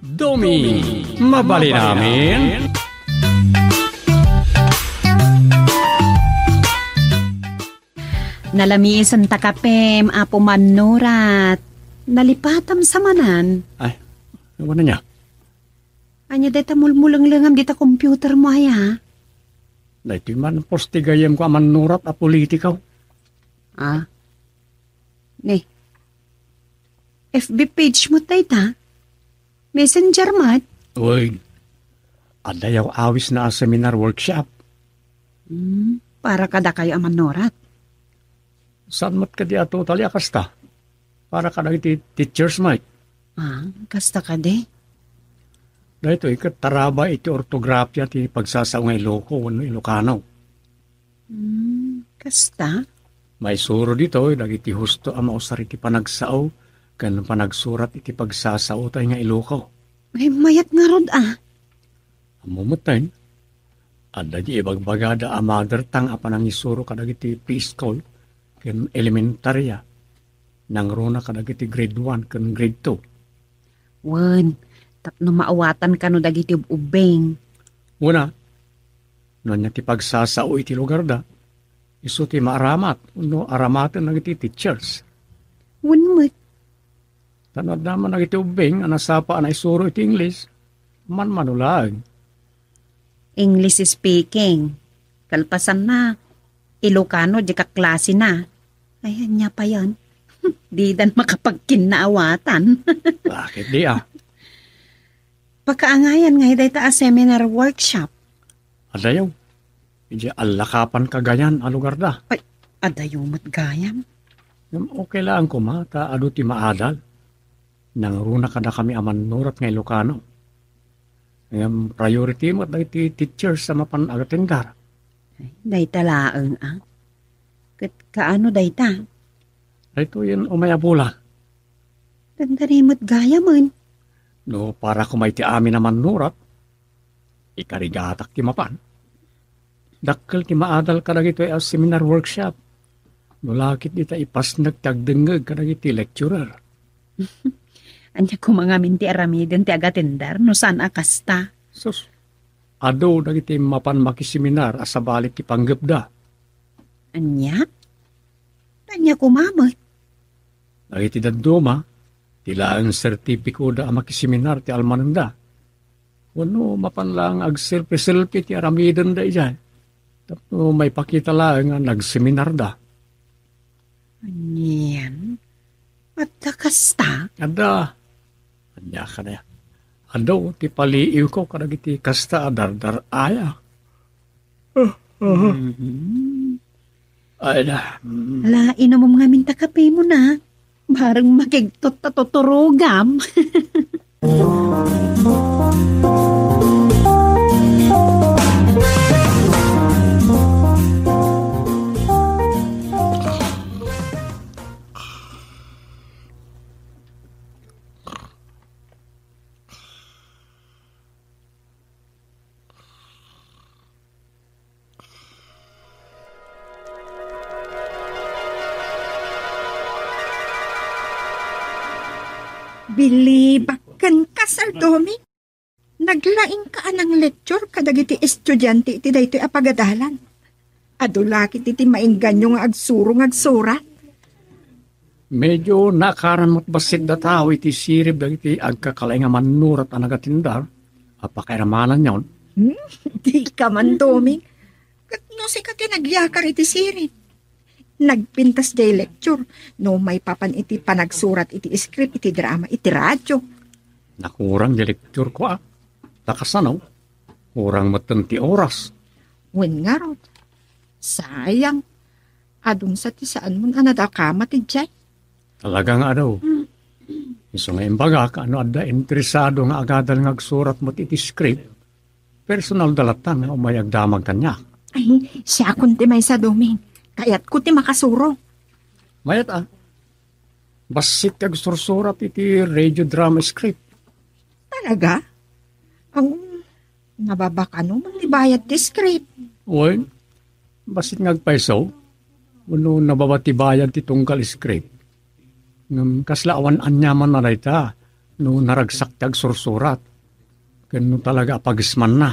Domi, mabali namin. Nalamisan takapem, apo manurat. Nalipatam sa manan. Ay, ano na niya? Anya deta mulmulang-langam dita computer mo ay ha? Dahil man postigayam ko manurat a politikaw. Ah? Ne. FB page mo tayo ta? Messenger mat? Uy, adayaw awis na a seminar workshop. Para kada kayo ang manurat. Saan mat ka di ato tali akasta? Para ka na iti teacher's mic. Ah, kasta ka de? Dahil ito, ikataraba iti ortografya ti pagsasaw nga Iloko, ano Ilocano. Kasta? May suro dito, dagiti husto ang mausar iti panagsao, kan panagsurat iti pagsasao tayo nga Iloko. Ay, mayat nga rod ah. Amumutayin, ada di ibagbagada a mother tongue apan ang isuro kadagiti preschool, kan elementarya, nang rona kadagiti grade 1 kan grade 2. Wan, tapno maawatan ka no dagiti ubeng. Una, no niya ti pagsasao iti lugar da, iso ti maaramat, no aramatan ng iti teachers. Wan mo, Tanod naman ng iti ubing, anasapa na isuro iti English, manulag. English speaking. Kalpasan na. Ilocano, di ka klase na. Ayan niya pa yan. Di dan makapagkinaawatan. Bakit di ah? Pagkaangayan nga hiday ta a seminar workshop. Adayaw, hindi alakapan kagayan a lugar da. Ay, adayo mat gayam. Okay lang ko ma, ta ado ti maadal. Nang runa kada kami aman nurat nga Ilocano. Priority mo at ti teachers sa mapan agatengar. Day talaang ah. Kaano day ta? Ito yun umayabula. Dandarimot gayam No, para kumay ti amin naman nurat, ikarigatak ti mapan. Dakkel ti maadal ka dagito ay seminar workshop. No, lakit dita ipas nagtagdengeg ka dagiti lecturer. Anya ko mga minti aramiden ti agatendar no saan akasta. Sus, ado dagiti mapan makiseminar asa balik ti panggepda. Anya? Anya kumamot. Dagiti daduma, tila ang sertipiko da makiseminar ti almananda. Wano mapan lang agselpi-selpi ti aramiden da iyan. Tapno may pakita lang nga nagseminar da. Anyan? At kasta? Ada, anya ka na. Ado, ti paliiw ko kadagiti kasta adardar aya. Ay na. Ala, inom mo mga minta kape mo na. Barang makigtot na tuturugam. Bilibakan ka, Sir Domi. Naglaing ka anang lecture kadagiti estudyante iti daytoy apagadalan. Adulakit iti maingganyo nga agsuro nga agsurat. Medyo nakaramot basit da tao iti sirib dagiti agkakalay nga manurat ang nagatindar. Apakairamanan yon. Di ka man, Domi. Katno si ka tinagyakar iti sirit. Nagpintas day lecture. No may papan iti panagsurat iti script, iti drama, iti radyo. Nakurang di lecture ko ah. Takasanaw. Kurang matenti oras. Wen nga rod. Sayang. Adun sa ti saan mo anadakama ti Jay. Talaga nga daw. Iso nga imbaga ka ano adda interesado nga agadal nga agsurat mo iti script. Personal dalatan nga umayag damag kanya. Ay, siya kun ti may sa Domi. Kayat ko ti makasuro. Mayat ah. Basit kag sursurat iti radio drama script. Talaga? Ang nababaka naman ti bayad ti script. Uy, basit ngagpaisaw. Uno nababati bayan ti tungkal script. Kaslaawan anyaman na rayta. no naragsak tag sursurat. Kano talaga apagisman na.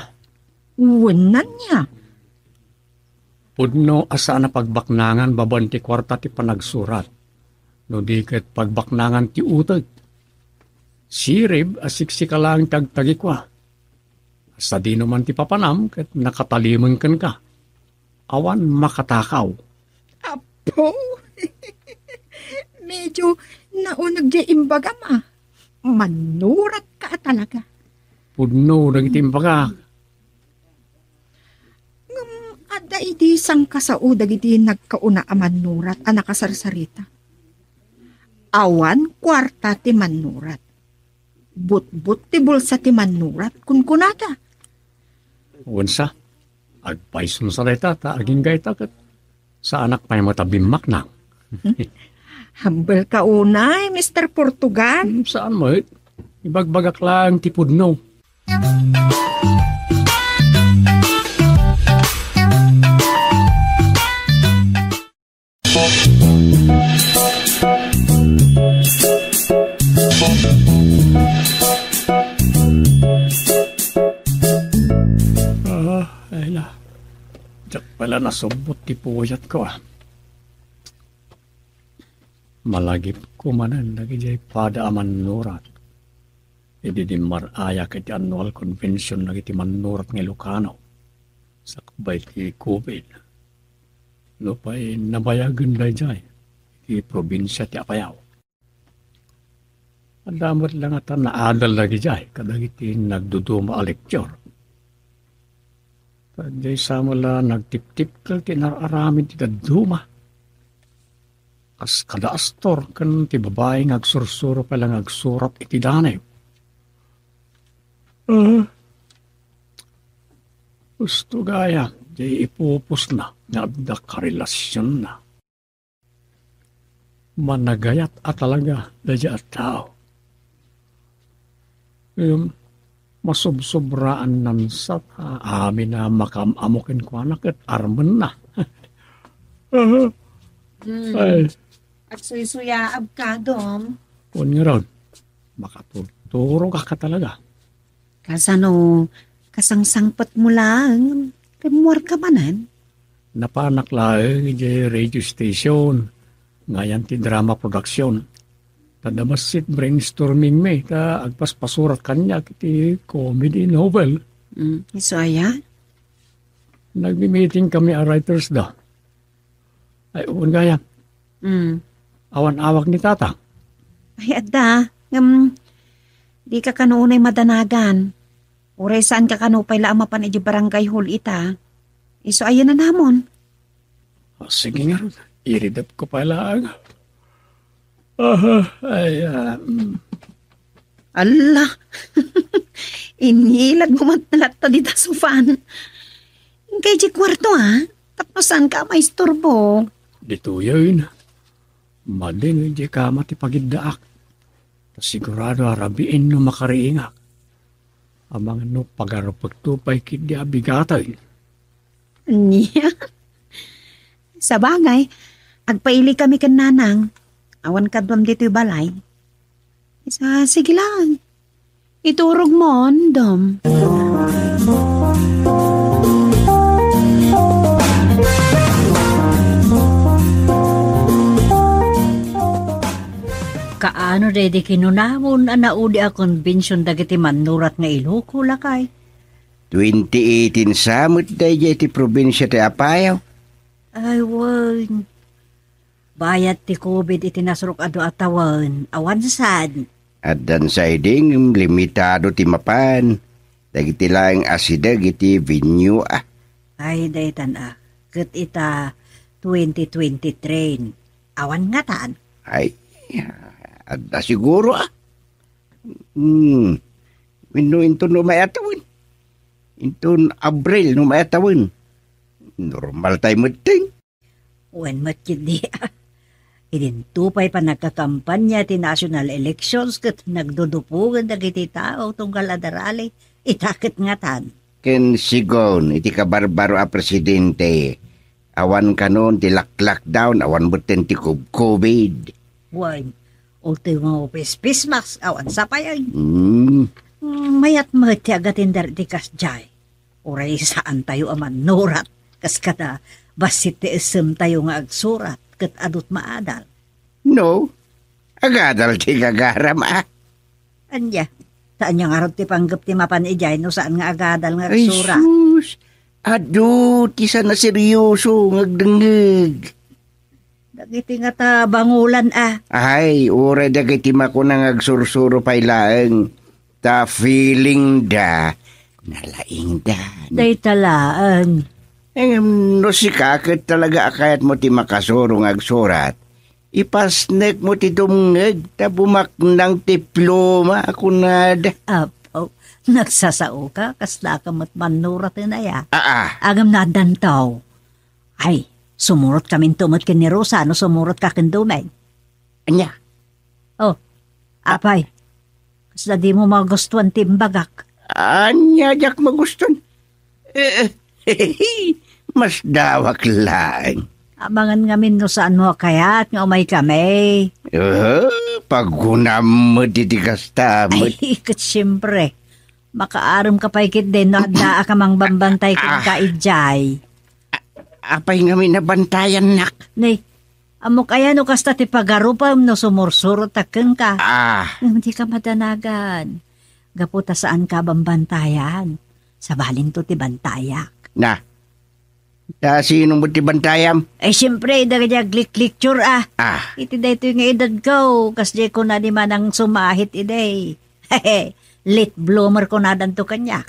Uwanan niya. Pudno asa na pagbaknangan baban ti kwarta ti panagsurat. No di ket pagbaknangan ti utag. Sirib asiksika lang tagtagi kwa. Sa di naman ti papanam ket nakatalimang kan ka. Awan makatakaw. Apo. Medyo naunag di imbaga ma. Manurat ka talaga. Pudno nagtimpa ka. Ada iti sang kasao dagiti nagkauna a manurat a nakasarsarita. Awan kwarta ti manurat. But-but ti bulsa ti manurat kunkunata. Unsa? Agpaisun sa reta ta aging gayta ket sa anak pa'y matabimak na. Hambal ka unay, Mr. Portugal. Saan mo? Ibagbagak lang ti pudno. Ay na. Diyak pala nasubot ti puyat ko Malagip ko manan nagijay pada aman nurat. Idi di maraya kiti annual convention nagiti manurat ng Ilocano. Sakbay ti COVID. Lupay nabayagan day jay. Ti probinsya ti Apayao. Andamot lang at naadal lagi jay. Kadagiti nagduduma a lecture. Jay samula nagtip-tip kal ti nararamin ti daduma. Kas kada astor kan ti babae ngagsursuro pala ngagsurat iti danay. Gusto gaya, jay ipupos na, nga karelasyon na. Managayat at talaga, dadya at tao. Masubsobraan nan sa amin na makamamukin ko anak at arman na. Ay, At suy-suyaab ka, Dom. kung nga ron, makatuturo ka talaga. Kasano, kasangsangpat mo lang. Kamuar ka manan. Napanak lang di radio station, ngayon ti drama production. Tadamasit brainstorming me, ta agpaspasurat kanya kiti comedy novel. So, aya? Nagmi-meeting kami a writers da. Ay, uwan gaya, awan-awak ni tata. Ay, adda. Di ka kanunay madanagan. Ure saan ka kanupay laamapan iti barangay hall ita. Iso ayan na namon. Sige nga ron, iridap ko pala. Ala! Inilag mo matnalat ta dita sufan. Kay di kwarto Tapos saan ka may istorbo? Dito yun. Madin di ka matipagiddaak. Sigurado arabiin no makariingak. Amang no pagarapagtupay kidi abigatay. Niya? Sa bagay, agpaili kami kan nanang. Awan kadwam dito yung balay. Sige lang. Iturog mo, Dom. Kaano ready kinunamon anaudi a convention dagiti manurat nga Iloco lakay? 2018 samot dahi ti probinsya ti Apayao. Ay, wan. Bayat ti COVID iti nasurok ado atawan. Awan sad. At dan siding limitado ti mapan. Dagiti lang asidag iti venue Ay, daytan Ket ita 2020 train. Awan nga taan. Ay, at siguro Wino into no mayatawin. Into Abril no mayatawin. Normal tayo mating. Wen matid di Idintupay pa nagkakampanya ti national elections ket nagdudupugan dagiti tao tunggal adarali. Itakit nga tan. Ken sigon iti kabarbaro a presidente. Awan kanon ti lockdown, awan buten ti COVID. Wen, O ito yung pismas, awan sa payag. Hmm. Mayat mahati agatin dari di kas jay. Uray saan tayo aman nurat. Kas kada basit ti isem tayo nga agsurat. Kat adot maadal. No. Agadal ti gagaram ah. Anya, saan yung arot ti panggap ti mapan ijay no saan nga agadal nga Ay agsurat. sus. Ado, ti sana seryoso ngagdengeg. Dagiti nga ta bangulan Ay, ura dagiti mako nang agsursuro pay laeng. Ta feeling da. Nalaing da. Day talaan. No si kakit talaga akayat mo ti makasurong agsurat. Ipasnek mo ti dumngeg. Ta bumaknang diploma ako nada. Apo, nagsasao ka kasla ka mat manurat na ya. Ah. Agam na dantaw. Ay, sumurot kami tumot kin ni Rosa no sumurot ka kin dumay. Anya. Oh, apay. Kasla di mo magustuhan timbagak. Anya jak maguston. Mas dawak lang. Abangan ngamin no saan mo kayat nga umay kami. Paguna mo ditigas tamot. Ay, kat siyempre. Makaaram ka pa ikit din no adda ka mang bambantay kin kaidjay. Apay nga may nabantayan nak. Nay, amok ayan no kasta ti pagarupam no sumursurot takeng ka. Hindi ka madanagan. Gaputa saan ka bambantayan? Sa balin to ti bantayak. Na. Sino mo ti bantayam? Ay siyempre, dagaya lecture Iti day ito yung edad ko. Kasi ko na di man ang sumahit iday. Late bloomer ko na danto kanya.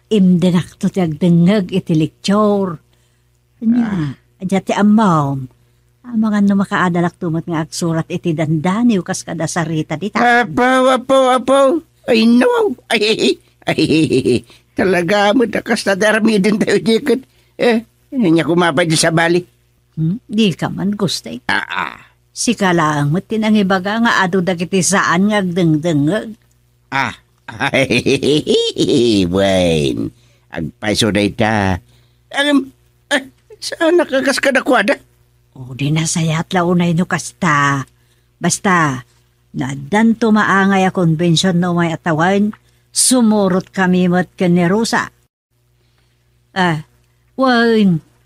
Imdenak to ti agdengag iti lecture. Kanya, adya ti amaw. Mga no makaadalak tumot nga agsurat iti dandaniw kas kada sarita dita. Apo. Ay no. Ay. Talaga mo dakas na darami din tayo dikit. Niya kumapay di sa bali. Di ka man gustay. Si kalaang mo tinangibaga nga ado dagiti saan nga agdengdengag. Buwan. Agpaiso na ita. Saan nakakas ka na kwada? O di nasayat launay no kasta. Basta, nadanto maangay a konbensyon no may atawan, sumurot kami mat kanerusa.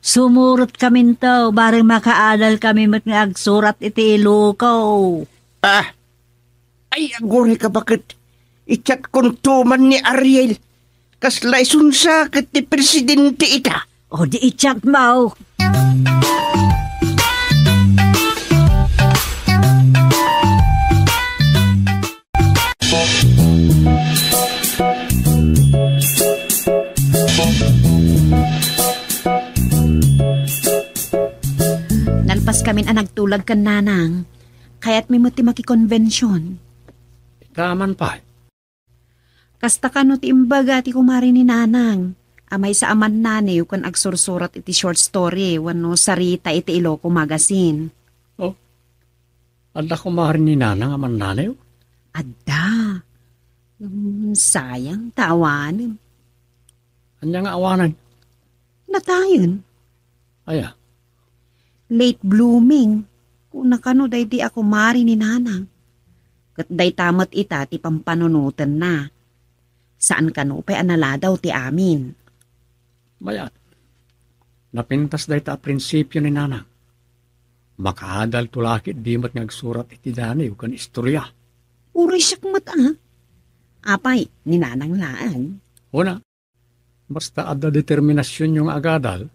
Sumurot kami to, bareng makaadal kami mat nga agsurat iti ilukaw. Ay, aguri ka bakit? Ichat kuntuman ni Ariel. Kasla isunsakit ni Presidente ita. O di ichat mau. Nalpas kamin ang nagtulag kan nanang. Kaya't may muti makikonvensyon. Ikaman pa. Kasta ka no ti imbaga ti kumari ni nanang. Amay sa aman naniw kan agsursurat iti short story wano sarita iti Iloko Magazine. Adda ko maaaring ni nanang aman nanaw. Adda. Sayang, tawanan. Anya nga awanan. Natayon. Aya. Late blooming. Kung nakano day di ako mari ni nanang. Kat day tamat ita ti pampanunutan na. Saan kano pa'y anala daw ti amin. Bayat. Napintas day ta prinsipyo ni nanang. Makaadal tulakit di mat ngagsurat iti dani kan istorya. Uray siyak mat Apay, ni nanang laan. Una, basta ada determinasyon yung agadal,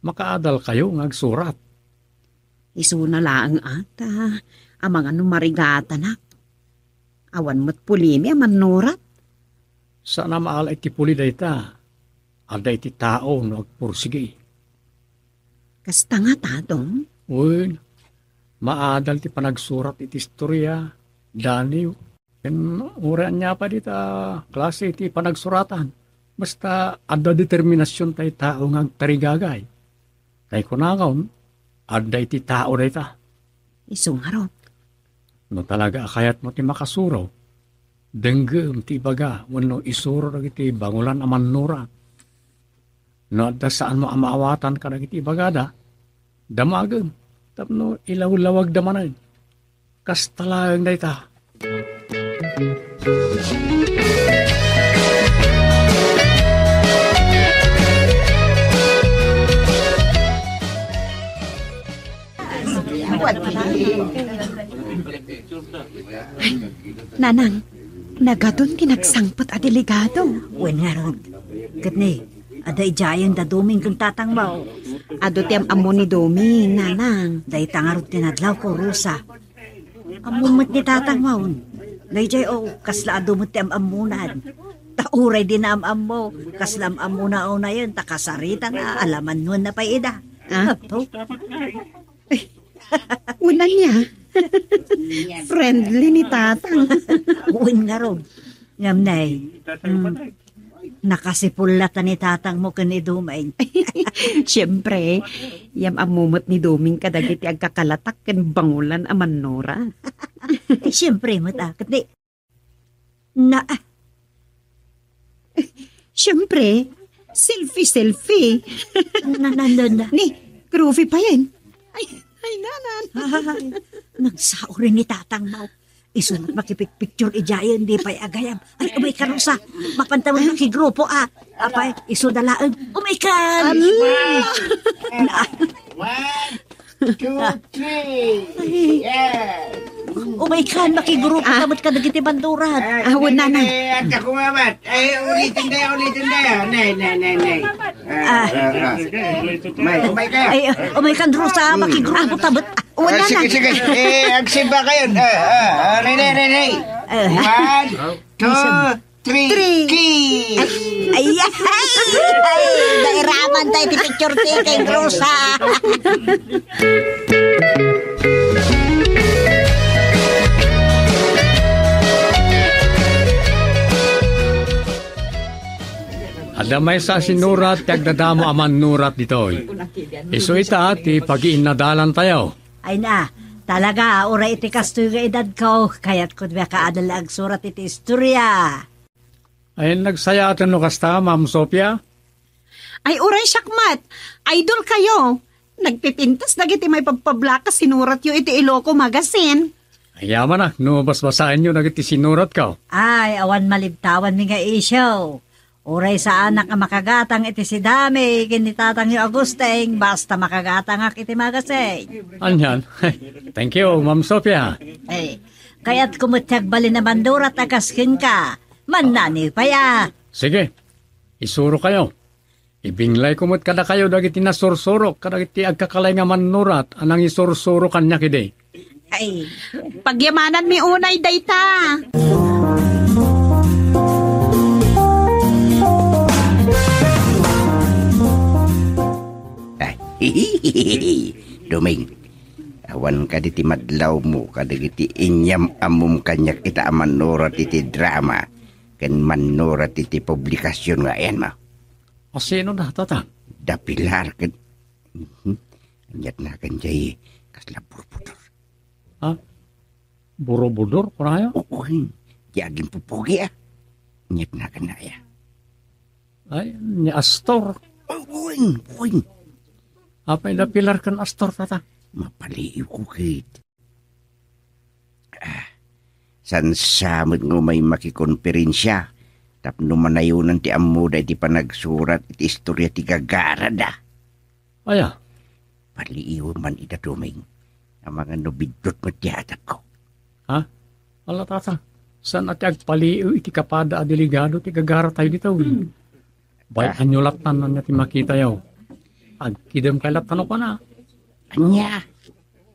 makaadal kayo ngagsurat. Isuna laang ata, amang ano marigata nak. Awan mo't pulimi aman nurat. Sana maala iti puli dayta, ada iti tao no agpursigi. Kasta nga tatong. Uy, maadal ti panagsurat iti istorya, daniw. Urian niya pa dita, klase iti panagsuratan. Basta ada determinasyon tayo tao ngagtarigagay. Kay kunangaw, ada iti tao dayta. Isungarot. No talaga akayat mo ti makasuraw, denggem ti baga, wano isuro iti bangulan aman nurat. No adda saan mo amaawatan ka iti bagada, damagem, tapno ilawlawag damanan. Kastalang na ita. Nanang, nagadun kinagsangpot a delegado. Wen nga ron. Katni, aday jayan da duming kung tatangbaw. Ado tiyam amo ni Doming, nanang. Day tangarot tinadlaw ko, Rosa. Amumot ni tatangbaw. Day jay kasla adumot ti amamunan. Tauray din na amamo. Kasla amamuna o na yun. Takasarita nga, alaman nun na pa ida. Ah? Apo. Una niya. Friendly ni tatang. Uwin nga ron. Ngamnay. Nakasipulatan ni tatang mo kan idumay. Siyempre, yam amumot ni Doming kadagiti agkakalatak ken bangulan a Manora. Siyempre, matakot ni. Siyempre, selfie. Na. Ni, groovy pa yan. Ay, nanan. Nagsauri ni tatang mo. Isunod makipicture ijayan, di pa'y agayam. Ay, umay ka Rosa. Mapantawan na kigrupo, Apay, isudalaan. Umay ka! 1, 2, 3. Yes. Umay ka, makigrupo. Kamot ka nagiti banduran. Awan na. At ako mamat. Ay, ulitin tayo. Nay. May kayo. Ay, umay ka Rosa, makigrupo. Tabot. Wala na. Sige. Agsimba kayo. Nay. 1, 2, 3. Kiss! Ay, dairaman tayo ti picture ti kay Rosa. Adamay sa sinurat, tagdadamo aman nurat ditoy. Iso ita, ti pag-iinadalan tayo. Ay na, talaga, oray iti kastoy nga edad ko, kaya't ko diba kaadal ang surat iti istorya. Ay, nagsaya atin no kasta, Ma'am Sophia? Ay, uray sakmat. Idol kayo. Nagpipintas nagiti may pagpablaka sinurat yo iti Iloco Magazine. Ay, yaman na, no basbasahin nyo nagiti sinurat ka. Ay, awan malibtawan mi nga isyo. Oray sa anak ang makagatang iti si Dami, kinitatang yung Agusteng, basta makagatang ak iti magazine. Anyan? Thank you, Ma'am Sophia. Eh, kaya't kumutag bali na bandurat agaskin ka. Manani pa ya. Sige, isuro kayo. Ibinglay kumot kada kayo dagiti nasursurok, kadagiti agkakalay nga manurat, anang isursuro kanya kide. Ay, pagyamanan mi unay dayta. Doming, awan ka diti madlaw mo, kadagiti inyam amum kanyak ita manurat iti drama, ken manurat iti publikasyon nga yan ma. O sino na, tatang? Dapilar ken, anyat na kan jay, kasla burbudur. Ha? Burobudor, kurayo? Uy, yagin pupugi anyat na kan na ya. Ay, ni Astor. Uy, Apay na pilar kan Astor, tatang? mapaliw ko kit. San samot nga may makikonferensya, tapno manayunan ti amuda iti panagsurat iti istorya ti gagarada. Aya, Paliw man ita Doming, ang mga nobidot mo tiyatak ko. ha? Ala, tatang, saan ati agpaliw iti kapada adeligado ti gagara tayo dito? Bayan nyo latan na natin makita yaw. Agkidem kay latan ko na. Anya,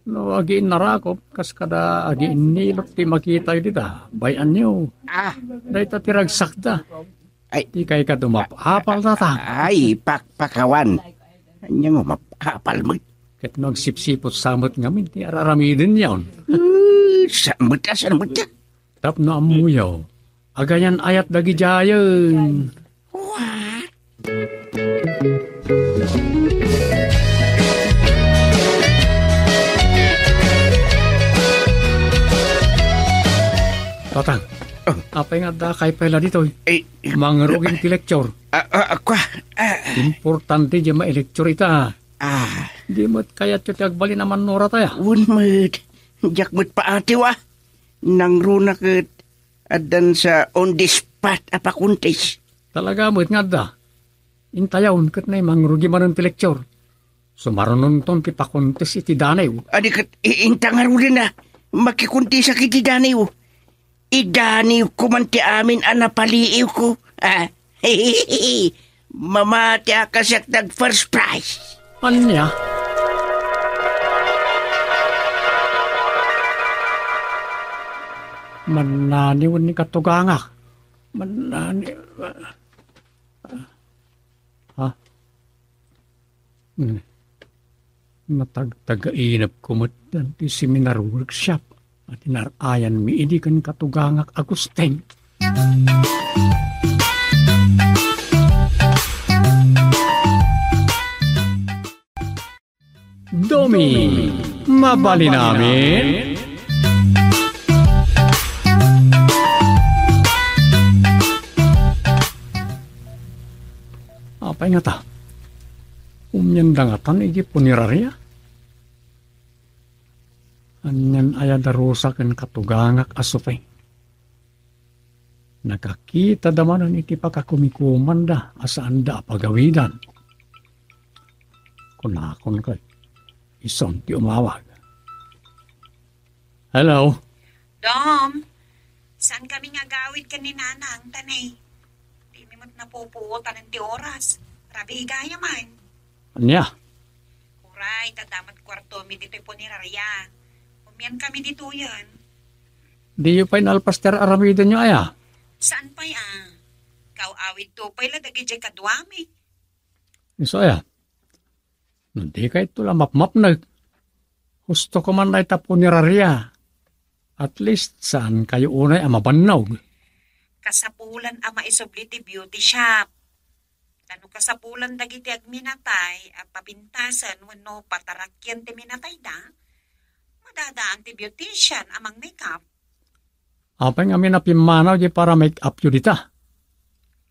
No, agiin narakop, kas kada agiin nilot ti makita yun dita. Bayan nyo. Dahil ta tiragsakda. Ay. Di kay ka dumapapal tatang. ay, pakpakawan. Anya nga mapapal mo. Kat nagsipsipot samot ngamin, ti araramidin yawn. Saan mo ta? Tap na amuyaw. Agayan ayat dagi jayon. Tatang, apay nga da kay pala dito. Mangrugin ti lecture. Ako, Importante di ma-lecture ita. Di mo't kaya ti agbali naman nora tayo. unmad. Diyak mo't paatiw nang runa kat adan sa on the spot apakuntis. Talaga mo't nga da. Intayaw kat na mangrugi man ti lecture. Sumarunon ton ti pakontes iti danay. Adi kat intangarurin na makikuntis sa kiti danay. Idaniw ko man ti amin anapaliiw ko. Mamati akasak nag first prize. Anya? Mananiw ni katugangak. Mananiw. Matagtagainap kumutan ti seminar workshop at inarayan mi idi kan katugangak Agusteng. Domi, mabali namin. Apay nga ta? Umyandangatan iji punirarya. Anyan ayadarusaken katugangak asupay. Nakakita damanan iti pakakumikuman da asaan da pagawidan. Kunakon kay isang ti umawag. Hello? Dom, saan kami nga gawid ka ni Nanang, tanay? Di mi mo't napupuotan ng ti oras. Rabi igaya man. Anya? Kuray, tadamat kwarto mi dito'y punirarya. Umyan kami dito yan. Di yu pa'y nalpaster aramidan nyo aya? Saan pa'y Kau awid to pa'y ladagi jay kadwami. Iso aya? Hindi kayo tula map-map na. Gusto ko man na itapunirarya. At least saan kayo unay amabanaw. Kasapulan ama isubliti beauty shop. Tano kasapulan dagiti agminatay at papintasan wano patarakyan ti minatay da. Madadaan ti beautician amang makeup. Apay nga minapimanaw di para make up yu dita.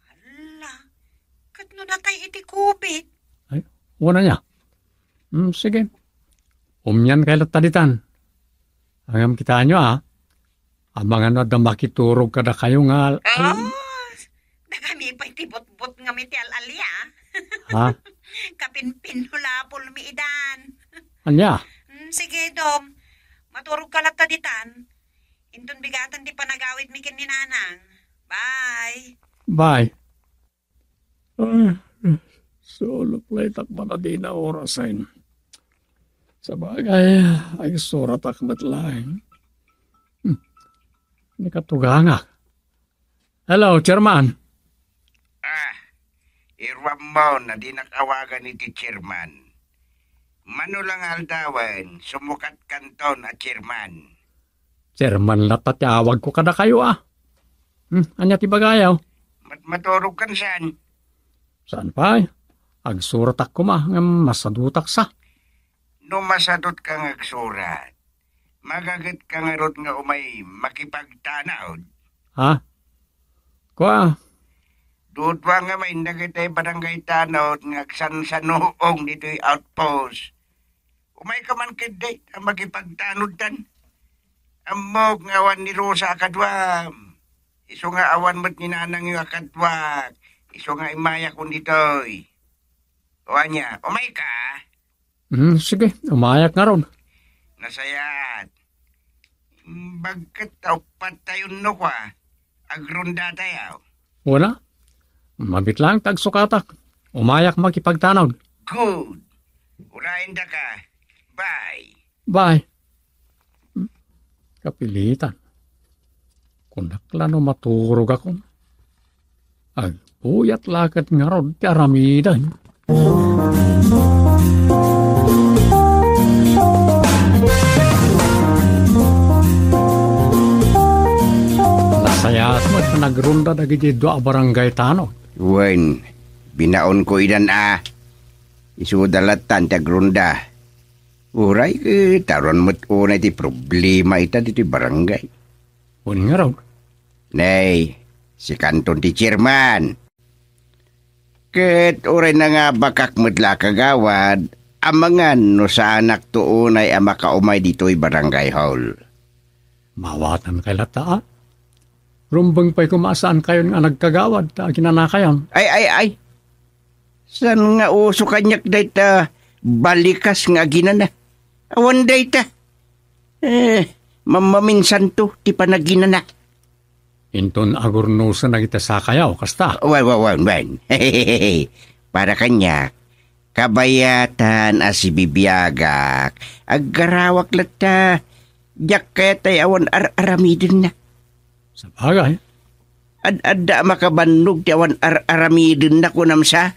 Hala, katno natay iti kubit. Ay, una niya. Sige. Umyan kayo taditan. Hanggang kita nyo Amang ano da makiturog kada kayo nga. Dagami pa iti bot-bot nga mi ti al-alya. Ha? Kapinpin hulapol mi idan. Anya? Sige, Dom. Maturog ka lang taditan. Intun bigatan di panagawid mi ken ni Nanang. Bye. Bye. Solo play takpan na di na orasin. Sa bagay, ay surat akmat lang. Ini katugangak. Hello, Chairman. Irwam mo na di nakawagan ni ti Chairman. Mano lang aldawan, sumukat kanton at Chairman. Chairman latatawag ko kada kayo Anya ti bagayaw? Maturog kan saan? Saan pa? Agsurat ako ng masadutak sa. No masadot kang agsurat, magagat ka nga rot nga umay makipagtanaw. Ha? Kwa? Dudwa nga may nagitay barangay tanaw nga sansanuong dito'y outpost. Umay ka man kaday ang makipagtanod tan. Amog nga awan ni Rosa akadwam. Iso nga awan mo't ni Nanang yung akadwak. Iso nga imaya kong dito'y. Wanya, umay ka? Sige, umayak nga ron. Nasayat. Bagkat taupat tayo no kwa. Agrunda tayo. Wala. Mabit lang tagsukatak. Umayak makipagtanaw. Good. Urain da ka. Bye. Bye. Kapilitan. Kung naklano maturog ako. Ay, puyat lakat nga ron ti aramidan. Nasayat mo't nagrunda dagiti doa barangay tano. Wen, binaon ko idan Isudalatan tagrunda. Uray taron mo't unay ti problema ita dito barangay. Un nga raw. Nay, si kanton ti Chairman. Ket uray na nga bakak mo't la kagawad, amangan no sa anak tuunay ang makaumay dito'y barangay hall. Mawatan kay lata, ah. Rumbang pa'y kumasaan kayo nga nagkagawad, ta ginanakayan. Ay. San nga uso kanyak dayta balikas nga ginana. Awan dayta. Mamaminsan to, ti panaginana. Inton agurno sa nagitasakayaw, kasta. Wan. Para kanya, kabayatan si bibiyagak, aggarawak lata, jak kaya tayo awan aramidin na. Sa bagay, Adda makabannog ti awan aramidin na kunam sa.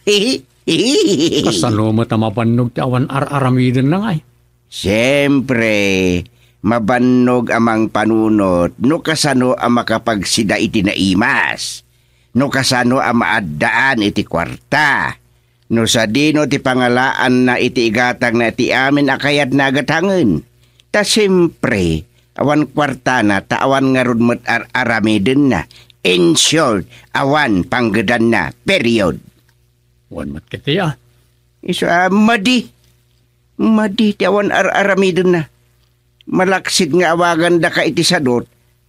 kasano mo tamapanog ti awan aramidin na ngay. Siyempre, mabannog amang panunot, no kasano ang makapagsida iti naimas, no kasano ang maaddaan iti kwarta, no sa dino ti pangalaan na iti igatang na iti amin akayat na agatangan. Ta siyempre, awan kwarta na, ta awan nga rudmat aramidin na. In short, awan panggadan na, period. Wan mat kiti ah. Iso, Madi, ti awan aramidin na. Malaksid nga awagan da ka iti sadot,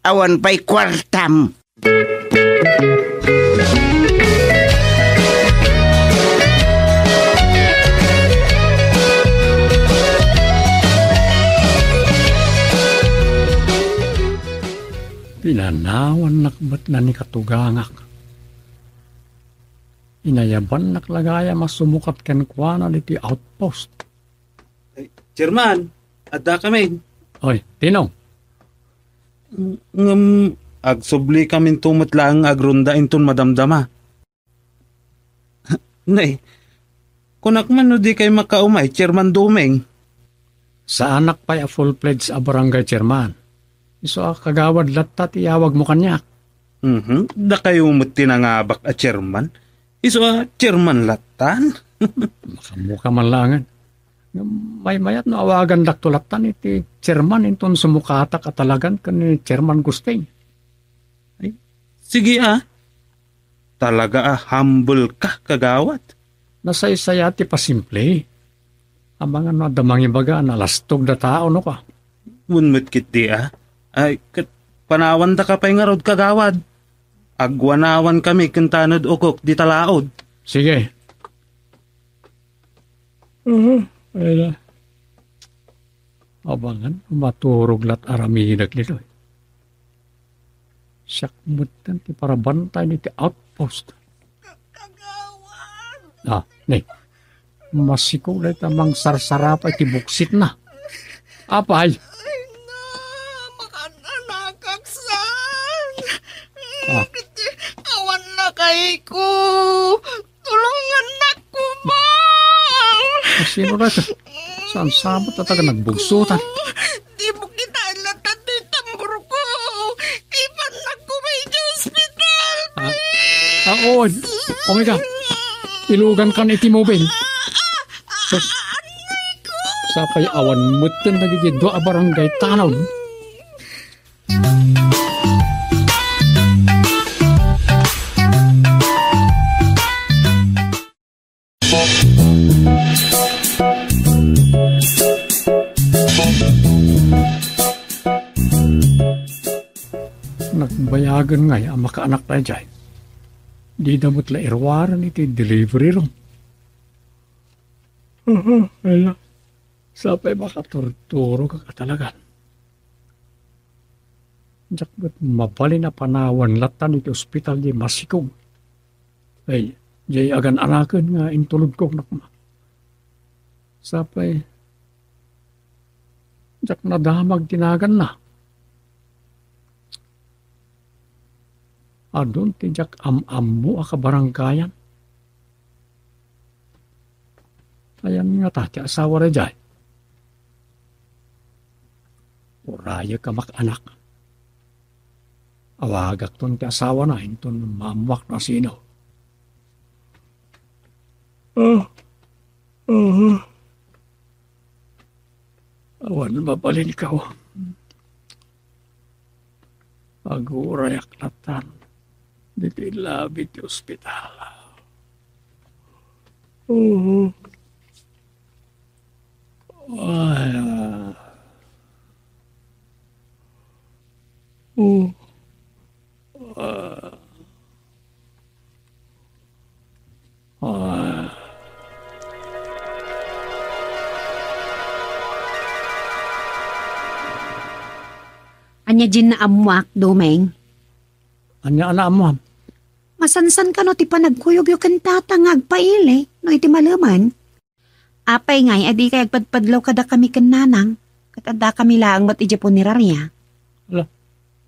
awan pa'y kwartam. Pinanawan nakbat na ni katugangak. Inayaban naklagaya masumukat ken kuana iti outpost. Chairman, adda kami. Oy, Tinong, Agsubli kami tumatlang agrunda inton madamdama. Nay, kunak man no di kay makaumay, Chairman Dumeng. sa anak pa'y a full-pledged a barangay chairman. Iso kagawad latta tiyawag mo kanyak. Da kayo mo't tinangabak a Chairman. Iso Chairman latan. Makamuka man langan. May mayat no awagan daktulatan iti chairman inton sumukatak at talagan kan ni chairman Gusting. Sige Talaga humble ka kagawad. Nasaysaya ti pasimple. Ang mga no damang ibaga nalastog da tao no ka. Munmut kit di Ay, panawan da ka pa'y nga rod kagawad. Agwanawan kami kantanod ukok di talaod. Sige. Ayla. Abangan, maturog lat aramidag nito. Sakmutan ti para bantay ni ti outpost. Ni. Masiko na tamang sarsarapa ti buksit na. Apay. Awan na kay ko. Tulungan na ko ba? Sino na ito? Saan sabot at nagbugsutan? Di mo kita ilatan di tambur ko. Ipan na ko may hospital. Oo. Oh my God. Ilugan ka ni T-Mobile. Sapay awan mutin nagigid doa barangay tanaw. Nagbayagan nga ang makaanak na dyan. Di na mo't la irwaran iti delivery room. Wala. Sapay makaturturo ka katalagan. Diyak ba't mabali na panawan latan iti ospital di masikog. Ay, jay agan anakan nga intulod ko nakma. Sapay, diyak nadamag tinagan na. Adon tijak am-ammo a kabaranggayan. Ayan nga tati asawa ra jay. Uraya ka mak-anak. Awagak ton ti asawa na inton mamuak na sino. Awan mabalin ikaw. Agurayak latan. Dito ilabit yung ospital. Ay, oh. Ay. Anya din na amuak, Domeng. Anya ana mo. Masansan ka no ti panagkuyog yung kantata nga agpaili, no iti malaman. Apay ngay, adi kay agpadpadlaw kada kami kananang, katada kami lang mat iti punerarya.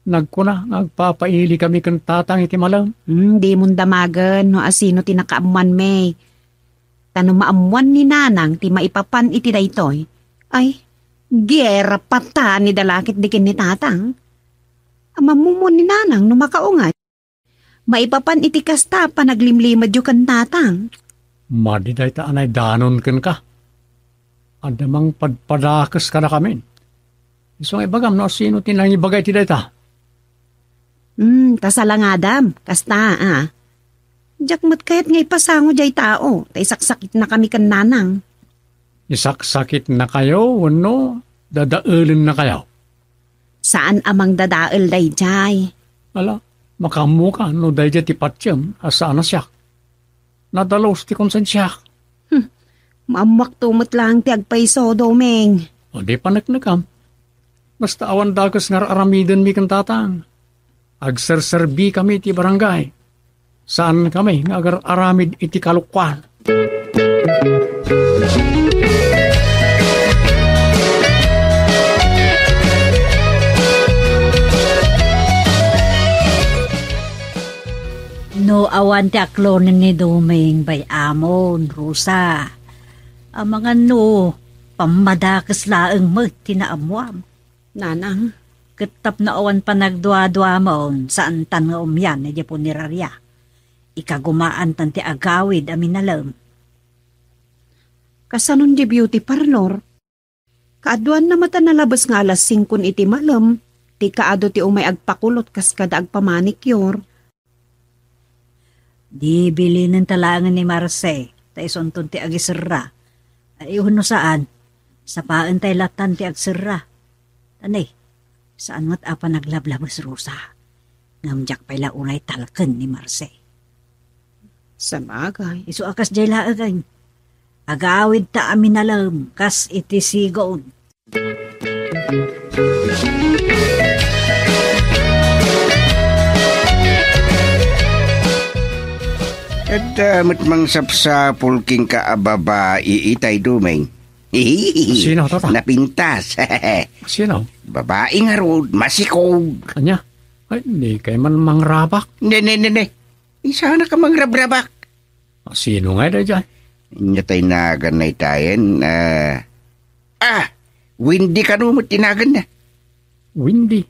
Nagpapaili kami kang tatang iti malam. Di mong damagan, no asino tinakaamuan may. Tano maamuan ni nanang, ti maipapan iti daytoy. Ay, gera pata ni dalakit dikin ni tatang. Amamumon ni nanang no makaungat. Maipapan iti kasta panaglimlimad yu kan tatang. Madiday ta anay danon ken ka. Adamang padpadakas ka na kami. Isong ibagam no sino tinang ibagay ti dayta. Tasalang adam, kasta Jakmat kayat ngay pasango jay tao, tay saksakit na kami kan nanang. Isaksakit na kayo, wano, dadaulin na kayo. Saan amang dadaal day jay? Ala, makamu ka, no day ti patyam, asaan na siya. Nadalos ti konsensya. Maamak tumot lang ti agpaiso, Domeng. O di panagnagam. Basta awan dagas nga aramiden mi kan tatang. Agserserbi kami ti barangay. Saan kami nga agar aramid iti kalukwan. No awan ti aklonin ni Domeng bay amon, Rosa. Ang mga no, pamadakas laeng mo tinaamuam. Nanang, Ketap na awan pa nagdwa-dwa maon saan tan nga umyan na di po nirarya. Ikagumaan tan ti agawid amin alam. kasanon di beauty parlor. Kaaduan na mata nalabas nga alas 5 iti malam, ti kaado ti umay agpakulot kas kada agpamanicure. Di bili ng talangan ni Marce, ta isunton ti agisirra. Ay no saan, sa paan tay latan ti agsirra. Tanay, saan mat apa naglablabas Rosa? Ngamjak pa'y launay talken ni Marce. Sa bagay. Isu akas jay laagay. Agawid ta amin alam, kas iti sigoon. At matmang sapsapul king kaababa iitay Domeng. Sino, tata? Napintas. Sino? Babae nga rod, masikog. Anya? Ay, hindi kayo man mangrabak. Ne. Isa na ka mangrabrabak. Sino nga dyan? Inyatay nagan na itayan. Windy ka numot tinagan na. Windy.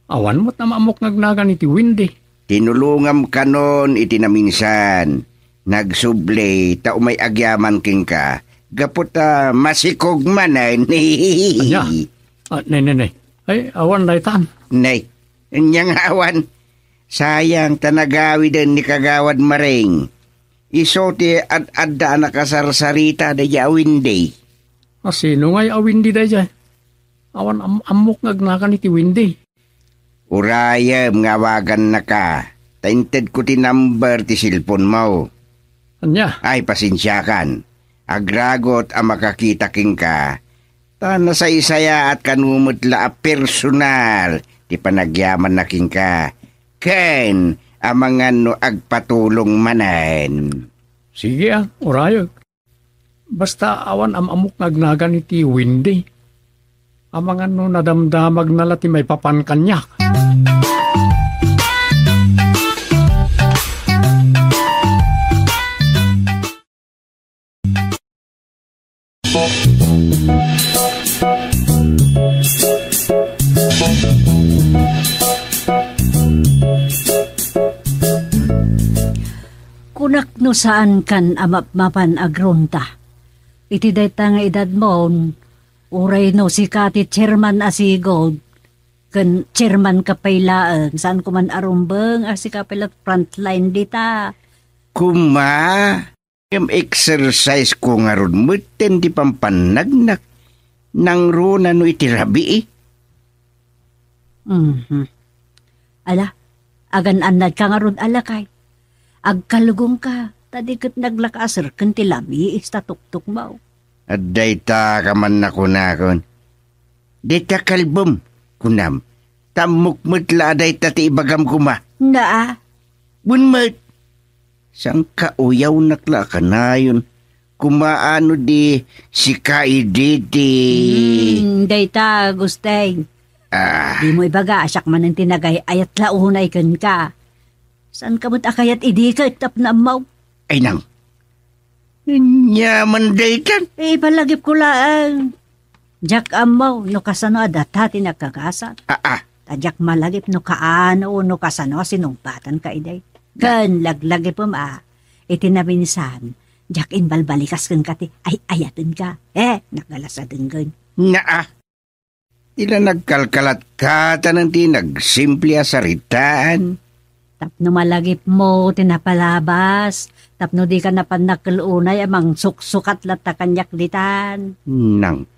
Awan mo't na maamok nagnagan iti Windy. Tinulungam ka nun iti naminsan. Nagsuble, ta umay agyaman king ka. Gapot masikog man ay. Anya? Nay. Ay, awan daytan. Nay, inyang awan. Sayang tanagawi din ni kagawad maring. Isote at adda na kasarsarita da yawin day. Sino nga'y Windy dyan? Awan amok nagnagan iti Windy. Urayam ngawagan na ka. Tainted ko ti number ti silpon mo. Anya? Ay pasensyakan. Agragot ang makakita king ka. Tana sa isaya at kanumot la personal. Ti panagyaman na king ka. Ken, amangan no agpatulong manan. Sige urayog. Basta awan amok nagnagan iti Windy. Amangan no nadamdamag na lati may papan kanyak. Kunak no saan kan amap-mapan agronta. Iti dayta nga edad mo, uray no si Kati chairman asigod, kan chairman kapaylaan, saan ko man arumbeng, si kapilat frontline dita. Kuma, Yung exercise ko nga ron mo, di pampanagnak. Nang runa no itirabi eh. Ala, agan-anad ka nga ron alakay. Agkalugong ka, tadikot naglakasar kan tilami istatuktok mo. At dayta ka man na kunakon. Dayta kalbom, kunam. Tamukmut la dayta ti ibagam kuma. Naa, Bunmat. Sang kauyaw nakla ka na yun. Kumaano di si Kaiditi. dayta gustay. Di mo ibaga, asyak man ang tinagay, ayat launay kan ka. Saan ka mo't akayat idikit tap na amaw? Ay nang. Nyaman daytan. Palagip ko lang. Jak amaw, no kasano adata tinagkagasa. Tadyak malagip no kaano no kasano sinumpatan ka iday. Kan laglagip ma, itinabinisan. Jak inbalbalikas kan kati, ay ayatin ka. Nagalasadin gan. Naa. Ila nagkalkalat ka tanang ti nagsimple saritaan. Tapno malagip mo, tinapalabas. Tapno di ka napanakilunay amang suksukat lata kanyak ditan. Nang.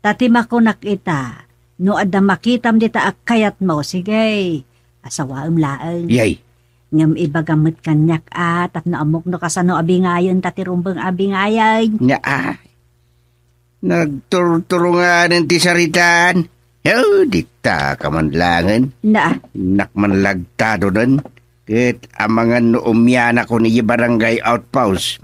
Tati makunak ita, no adda makitam dita akayat mo, sige. Asawaam laang. Yay. Ngam ibagamit kanyak tapno amok no kasano abingayon tati rumbang abingayan. Naa. Nagturturungan ti saritaan. Dita ka man langan. Nakmanlagtado nun. Ket amangan no umyana ko ni barangay outpost.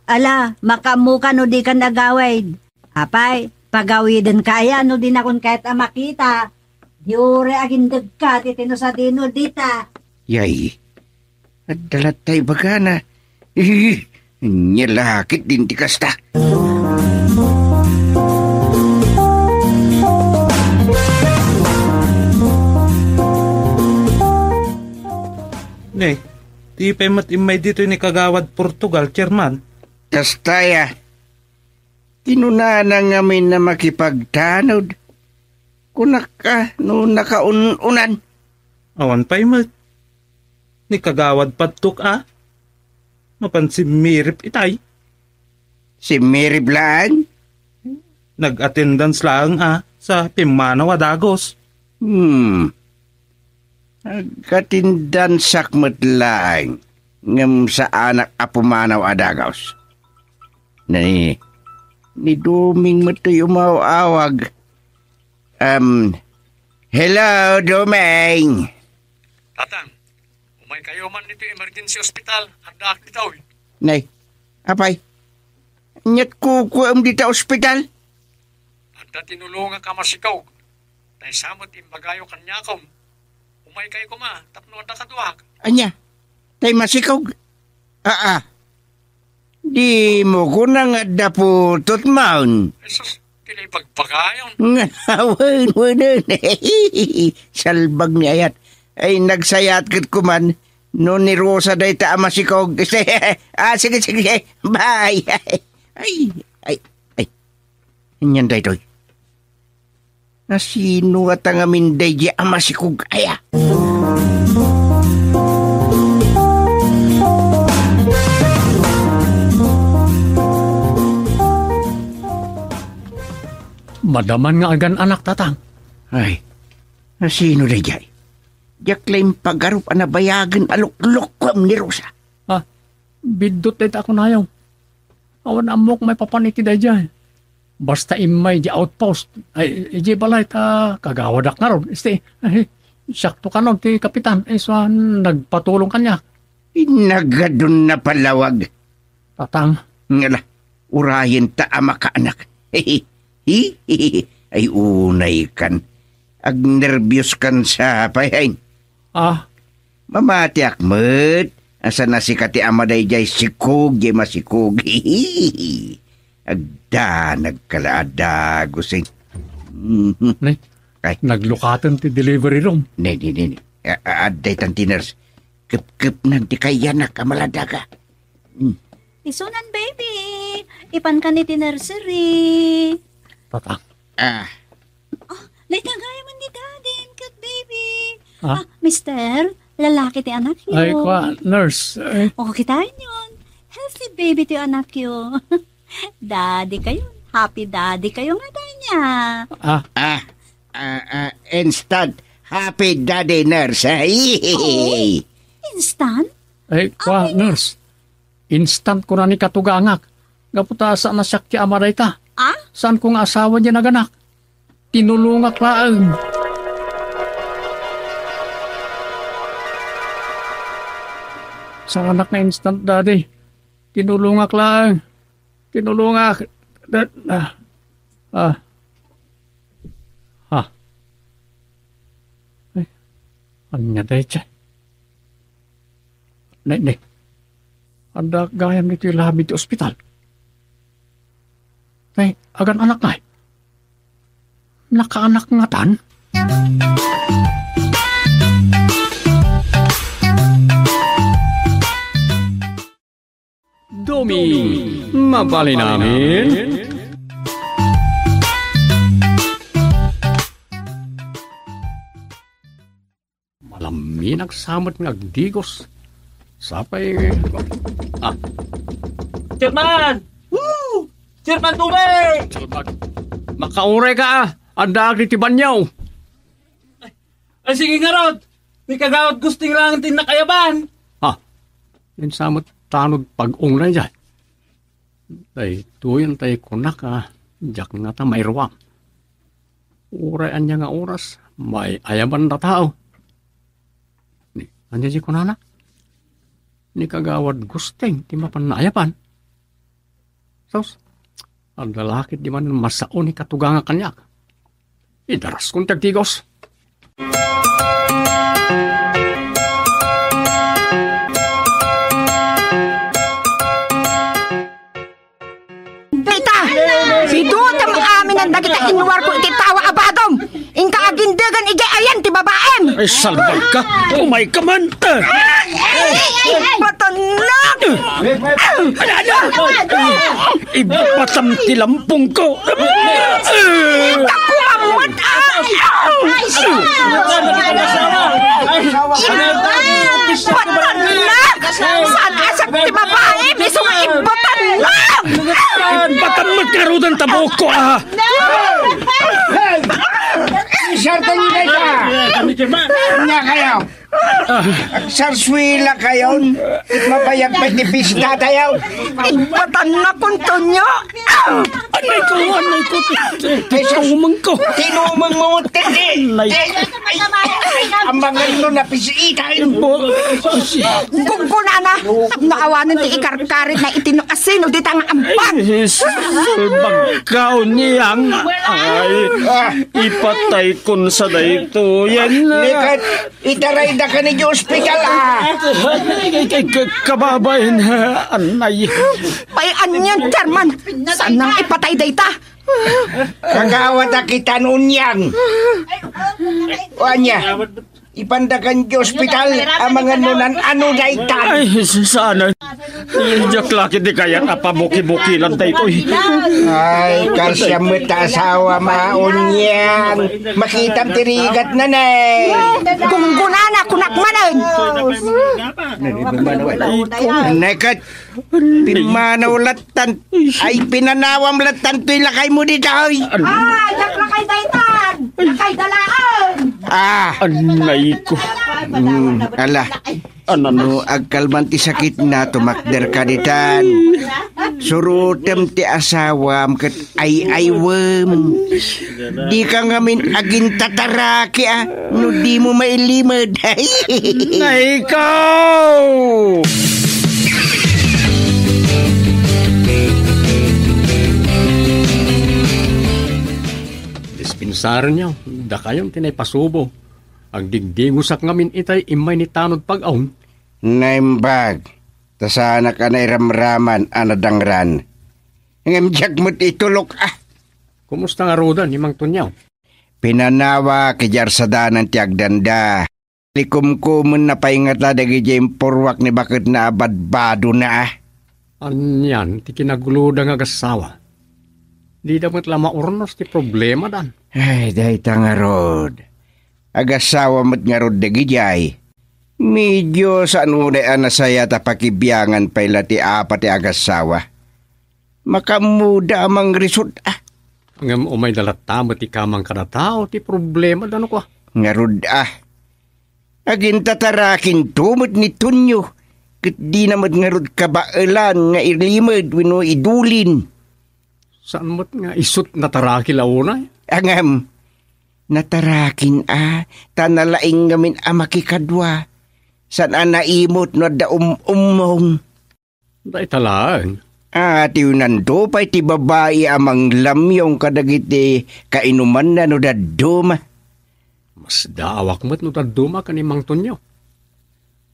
Ala, makamuka no di ka nagawid. Apay, pagawidin kaya no di na kun kahit makita. Diure agindag ka, titino sa dino dita. Yay. At dalat tayo baga na. Nyalakit din ti kasta. Di pa imay dito ni Kagawad Portugal, Chairman. Kastaya, tinunanan ngamin na makipagtanod. Kunak ka, no nakaununan. Awan pa ni Kagawad Patuk Mapan si Mirip itay. Si Mirip lang? Nag-attendance lang sa Pimanaw Adagos. Katindan sakmet lang ngam sa anak apumanaw Adagos. Ni Duming mo ito umawawag. Hello, Duming. Tatang, umay kayo man dito emergency hospital. Handaak ditaw. Nay, apay? Nyat kukuam dito ospital? Handa tinulungan ka masikaw. Dahil samot imbagayo kanyakong. Umay kayo kuma, tapno na kaduhag. Anya, tay masikaw? Di mo ko nang daputot maun. Jesus, kilay pagpagayon. Ngawan. Salbag ni ayat. Ay nagsayat kat kuman. No ni Rosa day ta masikog. Sige. Bye. Ay. Inyan day toy. Nasino at ang amin day di amasikog aya. Madaman nga agan anak tatang. Ay, nasino day jay? Diyak lang pagarup anabayagan alok-lokwam ni Rosa. Bidot day ako na yaw. Awan amok may papaniti day dyan. Basta imay di outpost. Ay, di balay ta kagawadak na ron. Sakto ka nun ti kapitan. So, nagpatulong kanya. Inagadun na palawag. Tatang. Ngala, urayin ta ama ka anak. Ay unay kan. Agnervyos kan sa payain. Mamati akmet. Asa na si kati amaday jay sikog jay masikog. Agda nagkalaada gusing. Ay, naglukatan ti delivery room. Ne. Aday tantiners. Kip nang di kaya na kamaladaga. Isunan, baby. Ipan ka ni nursery. Tatang. Late na gaya man di dadin, kat baby. Ah? Mister, lalaki ti anak yun. Ay, kwa, nurse. Ay, O, kitain yun. Healthy baby ti anak yun. Daddy kayo. Happy daddy kayo nga tayo niya. Instant happy daddy nurse. Instant? ay, kwa, nurse. Instant ko na ni katugangak. Gaputa saan na siya ki amaray ta. Ah? Saan kong asawa niya naganak? Tinulungak laang. Sa anak na instant daddy. Tinulungak lang. Tinulungak. Ay, anya day siya. Nay. Anda gayam nito yung labi di ospital. Nay, agan anak na. Nakaanak nga tan. Domi, mabali namin. Malami nagsamot ng agdigos. Sapay... Chairman! Woo! Chairman Tumay! Makauray ka Anda agritiban niyaw. Ay, sige nga Rod. May kagawad gusting lang tin nakayaban. Yan samot tanod pag-unglan dyan. Tay, tuyan tay kunak jak nga ta mairwam. Urayan niya nga oras, may ayaban na tao. Ni, andyan si kunana? Ni kagawad gusting, di mapan na ayaban. Sos, ang lalakit di man masao ni katugang kanyak. Idaras kong tagtigos. Siduta mo amin ang dagita inuwar ko ititawa abadom. Ingka agindagan ayan ti babaem. Ay, salbag ka! Umay ka man! Patanak! Ibapatam ti lampong ko! Ingka kumamot Patanak! Saan asak ti babaem? Iso nga ibatanak! Batam magkarudan tabok ko Sartan nyo na ito. Nya kayo. Agsarswila kayo. Mabayag pa ni pista tayo. Ibatanak kong tonyo! Anay ko! Tinumang ko! Tinumang mo tindi. Ang mga ino na pisiita. Kung kunana, naawanan ti ikarkarit na itinukasin o di tanga ambang. Salbag ka niyang ay ipatay kun sa dayto yan Likat, itaray na ka ni hospital kababayan anay Payan yan, Chairman. Saan nang ipatay dayta? Kagawad na kita nunyang. O anya, ipandagan di hospital ang mga nunan ano na itan. ay sana jak laki di kaya napabuki-buki lang dayto Ay, kasya mo ta asawa maunyang. Makitam tirigat na na Kung kunana, kunakmanan. Nekat, pinmanaw latan. Ay, pinanawam latan to'y lakay mo dito. Ay, naklakay daytan. Lakay dalaan. anay ko Ala, ano agkalman ti sakit na tumakder ka ditan. Surutem ti asawam kat ay-aywem. Di ka ngamin agin tataraki no di mo mailimad. na ikaw dispensaran niyo da kayong tinay pasubo ang digdingusak ngamin itay imay ni tanod pag-aon. Naimbag, tasana ka na iramraman anadangran. Ngamjag mo't itulok Kumusta nga roda ni Mang Tunyaw? Pinanawa kijar sa danan ti agdanda. Likumkumun na paingat la dagi jayem purwak ni bakit na abadbado na Anyan, ti kinaguluda nga gasawa. Di dapat lama urnos ti problema dan. Ay, dahi nga rod. Agasawa mo't nga rod dagi jay. Medyo saan una nasaya ta pakibiyangan pa ila ti apat ti agasawa. Makamuda amang result Ngam umay dalatamo ti kamang kanatao, ti problema dano ko. Ngarud Agin tatarakin tumot ni Tunyo. Kat di naman ngarud kabailan nga ilimad wino idulin. Saan mo't nga isut nataraki launay? Angam, natarakin tanalaing ngamin makikadwa. San naimot no da umong. Day talaan. Tiunando pa iti babae amang lamyong kadagiti kainuman na no daduma. Mas daawak mo't no taduma ka ni Mang Tonyo.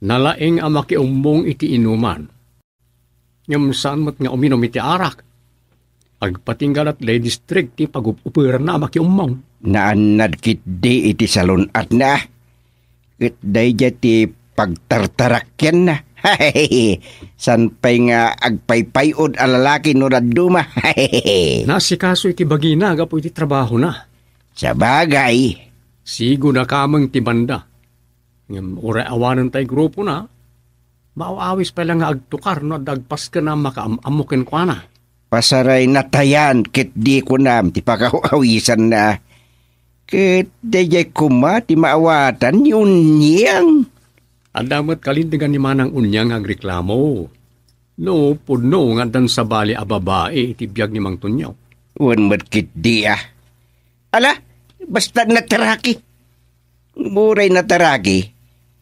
Nalaing makiumong iti inuman. Ngam saan mo't nga uminom iti arak. Agpatinggal at lay district ti pag-upupira na makiumong. Naanad kit di iti salon at na. Kit day ti pagtartarakyan na. San pa'y nga agpaypayod alalaki no raduma. Nasikaso iti bagina gapo iti trabaho na. Sa bagay. Sigo na kamang ti banda. Ngam ura awanan tay grupo na. Maawawis pa lang nga agtukar no dagpas ka na makaamukin kwa na. Pasaray natayan kit di ko nam ti pakawawisan na. Kit dayay kuma ti maawatan yun niyang. Adamat kalindigan ni manang unyang agreklamo. No, puno nga dan sa bali a babae iti biyag ni Mang Tonyo. Wan matkit di Ala, basta nataraki. Muray nataraki.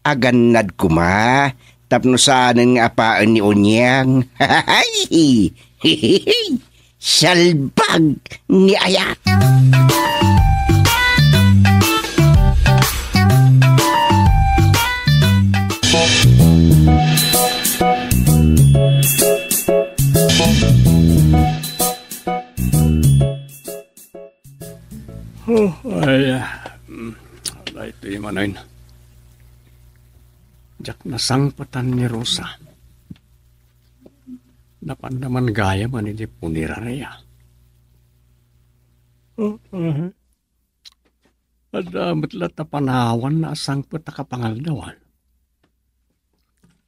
Aganad kuma. Tapno saan nga apaan ni unyang. Salbag ni Ayat. Ito yung manayin. Diyak nasangpatan ni Rosa. Napandaman gaya man hindi punira niya. Adamat lahat na panawan na asangpat na kapangaldawan.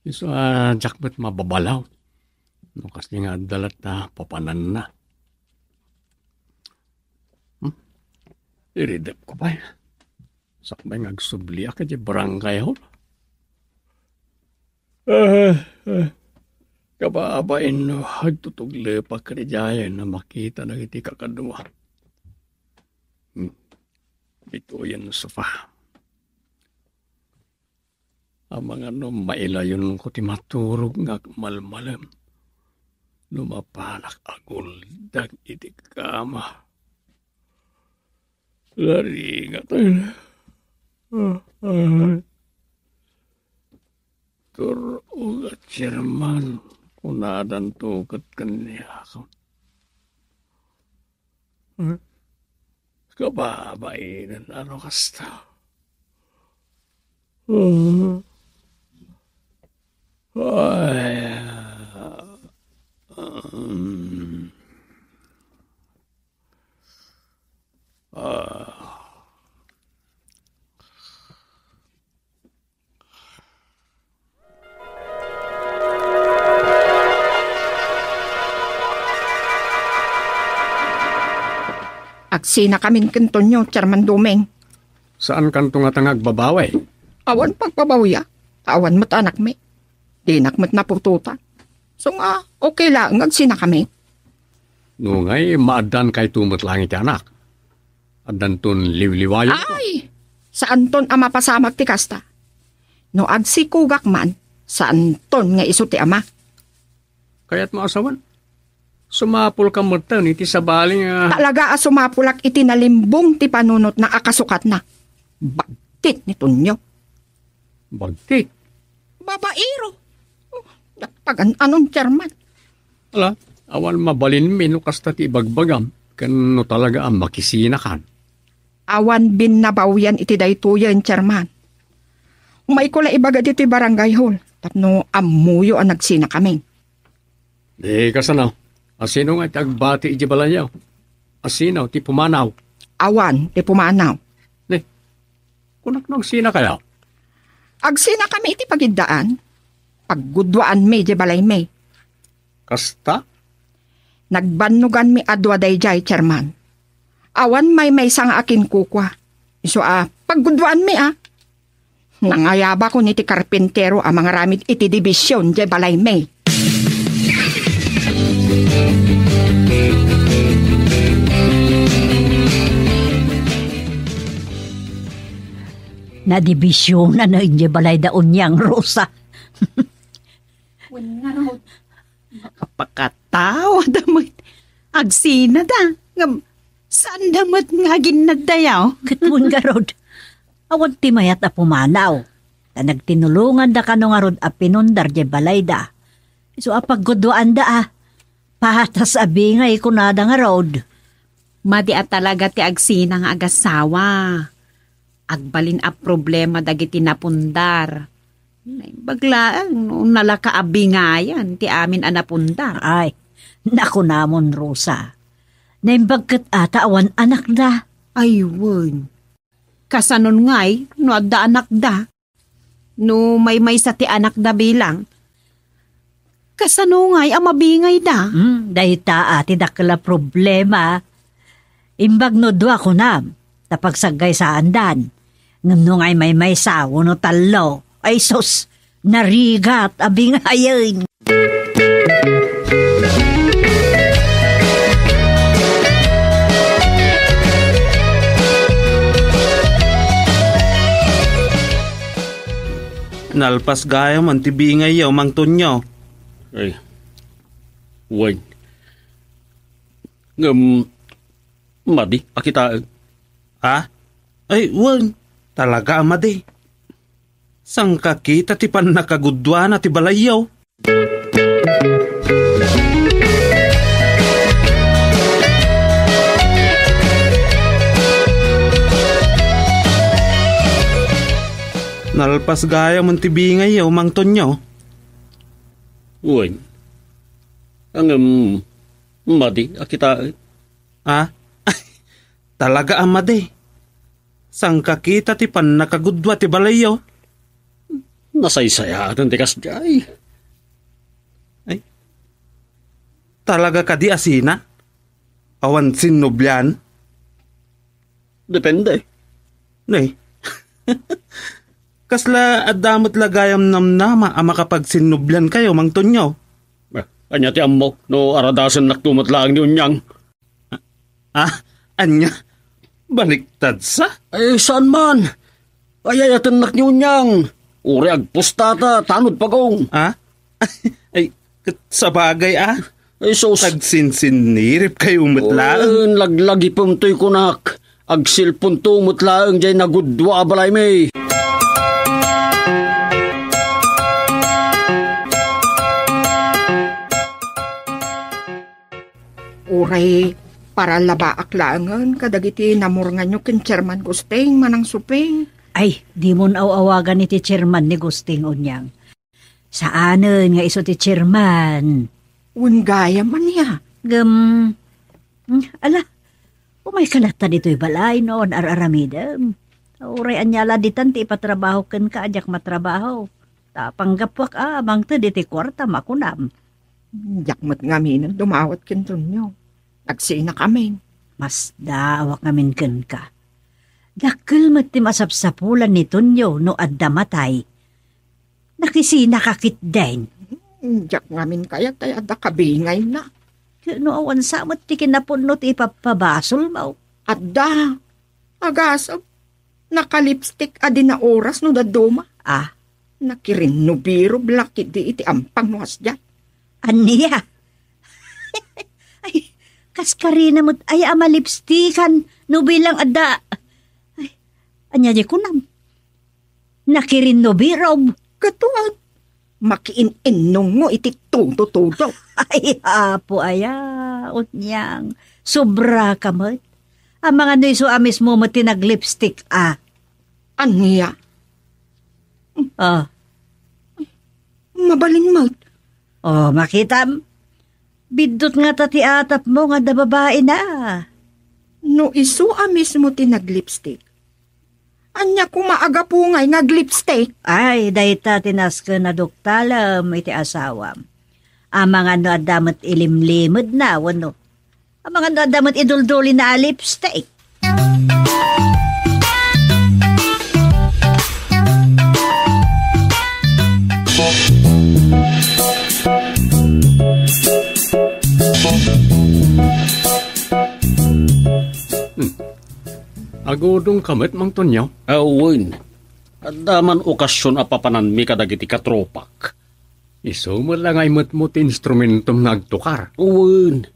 Iso diyak ba't mababalaw. No, kasi nga dalat na papanan na. Iridep ko ba? Sakbay ngagsubli ka di barangay hall. Kababain no, agtutugle pa ka di dyan na makita na iti kakadwa. Ito yan sofa. Ang mga mailayon ko ti maturog nga malmalam. Lumapanak agul dag iti kama. Laringat Turog at Sherman kunadan tukat kanya ako. Kababainan ano kasta. Agsina kamin kantonyo, Chairman Dumeng. Saan kanto nga tangag babaway? Awan pagpabawya. Awan mat anak me. Dinak mat napututa. So nga, okay lang, agsina kami. No ngay, maadan kay tumot langit anak. Adan ton liwliwayo ko. Ay! Saan ton ama pasamag ti kasta? No agsikugak man, saan ton nga iso ti ama? Kaya't maasawan. Sumapul ka mo ito, iti sabaling Talaga sumapulak iti nalimbong ti panunot na akasukat na. Bagtit ni Tunyo. Bagtit. Babairo. Pagan anong Chairman? Ala, awan mabalin mino kasta ti bagbagam. Kano talaga ang makisinakan. Awan binabawyan iti daytoyan, Chairman. Umay ko la ibaga dito barangay hall. Tapno amuyo ang nagsina kami. Di kasanaw. Asino nga tagbati iti balayaw? Asino ti pumanaw? Awan, ti pumanaw. Kunak nang sina kayo? Agsina kami iti pagidaan. Paggudwaan mi, di balay mi. Kasta? Nagbanugan mi adwa dayjay, chairman. Awan may sang akin kukwa. Iso paggudwaan mi Nangayaba ko niti karpintero ang mga ramid iti dibisyon, di balay mi. Nadibisyon na hindi balay daon niyang Rosa. Kapakatawa damot. Agsina da. Saan damot nga ginadayaw? Katun ka, Rod. Awan ti mayat a pumanaw. Ta nagtinulungan da kano nga Rod a pinundar di balay da. So apagguduan da Patas abingay ko na da nga Rod. Madi at talaga ti agsina nga agasawa. Agbalin a problema dagiti napundar. Baglaan, nalakaabingayan ti amin a napundar. Ay, naku namon Rosa. Naimbagkat ata awan anak da. Ayun. Kasanon ngay, no adda anak da. No may sa ti anak da bilang. Kasano ngay, mabingay da. Dahil ta ati dakla problema. Imbag no dua ko na. Tapagsagay sa andan. Ngano ngay may sawo no talo. Ay sus, narigat abingayan. Nalpas gaya man tibingay yaw mang tunyo. Ay, wan. Madi, akita. Ay, wan. Talaga amadi. Sang kakita ti pan nakagudwa na ti balayaw. Nalpas gaya man ti bingay yaw mang tunyo. Wan. Madi, akita. Talaga amadi. Sang kakita ti pan nakagudwa ti balayaw. Nasaysaya atan ti kasjay. Talaga ka di asina? Awan sinubyan? Depende. Nay. Kasla adamot lagayam namnama ang makapagsinubyan kayo mang tunyo. Anya ti amok no aradasan naktumot lang ni unyang. Anya? Baliktad sa? Ay, saan man? Ayayatan nak ni unyang. Uri agpustata, tanod pagong. Ay, sa bagay Ay, sos. Tagsinsinirip kayo umutlaan. Laglagi pumtoy kunak. Agsilpon to umutlaan jay nagudwa balay may. Uray, para labaak laangan, kadagiti namurngan nyo ken Chairman Gusteng manang supeng. Ay, di mo awagan ni ti chairman ni Gusting unyang. Saanen nga iso ti chairman? Gaya man niya. Ala, umay kalata dito'y balay noon araramidam. Uray anyala ditan ti ipatrabaho ken kaajak matrabaho. Tapanggapwak amang te diti kwarta makunam. Yakmat nga minan dumawat kentun nyo. Nagsina kami. Mas daawak ngamin ken ka. Dakkel met ti masapsapulan ni Tunyo no adda matay. Nakisina kakit din. Jak ngamin kaya tayo adda kabingay na. No awan samot ti kinapunot ipapabasol mo. Adda, agasab. Nakalipstick adi na oras no daduma. Nakirin no biro blakid di iti ampang no hasdyan. Aniya? Ay, kaskarina mo't ay amalipstikan no bilang adda. Ay, anya di kunam. Nakirin no birob. Katuan, makiin-inong mo iti tudo-tudo. Ay, apo aya, unyang, sobra ka mo't. Ang mga nuiso amis mo mo tinaglipstick Aniya? Mabalin mo. Makita. Bidot nga tati atap mo nga da babae na. No isu amis mo tinaglipstick. Anya kumaaga pungay nga lipstick. Ay, dayta tinas ka na doktalam iti asawam. Ang mga no adamat ilimlimod na, wano. Ang mga no adamat idulduli na lipstick. Agodong kamit mang tunyaw. Awin. Adaman okasyon apapanan mi kadagiti katropak. Iso mo lang ay matmut instrumentum nagtukar. Awin.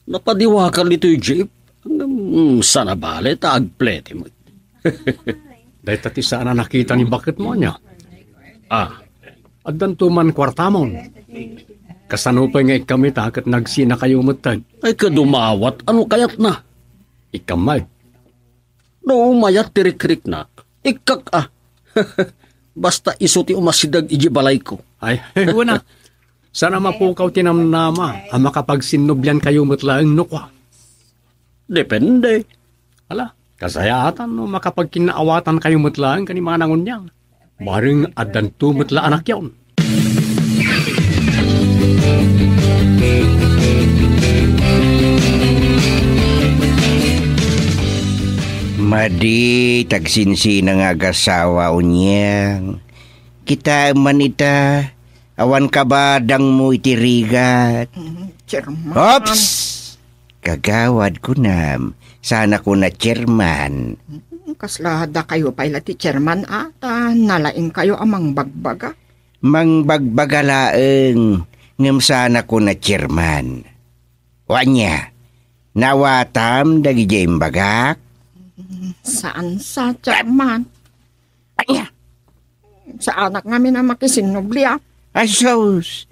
Napadiwakan dito'y jeep. Sana bale taagplete mo. Dahil tati saan na nakita ni bakit mo niya. Ah, Addan tuman kwartamon. Kasanupay nga ikamit kat nagsina kayo matag. ay kadumawat. Ano kayat na? Ikamay. No, mayat tirik-rik na. Ikak Basta iso ti umasidag ijibalay ko. Ay, wala. Sana mapukaw tinamnama ang makapagsinubyan kayo matlaang nukwa. Depende. Ala, kasayatan no makapagkinaawatan kayo matlaang kanima nangon niyang. Maring adan tu matla anak yaon. Madi, tagsinsi na nga gasawa unyang. Kita manita, awan kabadang mo itirigat. Chairman. Ops! Kagawad ko nam. Sana ko na chairman. Kaslada kayo pala ti chairman ata. Nalaing kayo amang bagbaga. Mang bagbagalaeng. Ngam sana ko na chairman. Wanya, nawatam dagi jayim bagak. Saan sa chairman? Aya. Sa anak ngamin na makisinubli ah. Asos,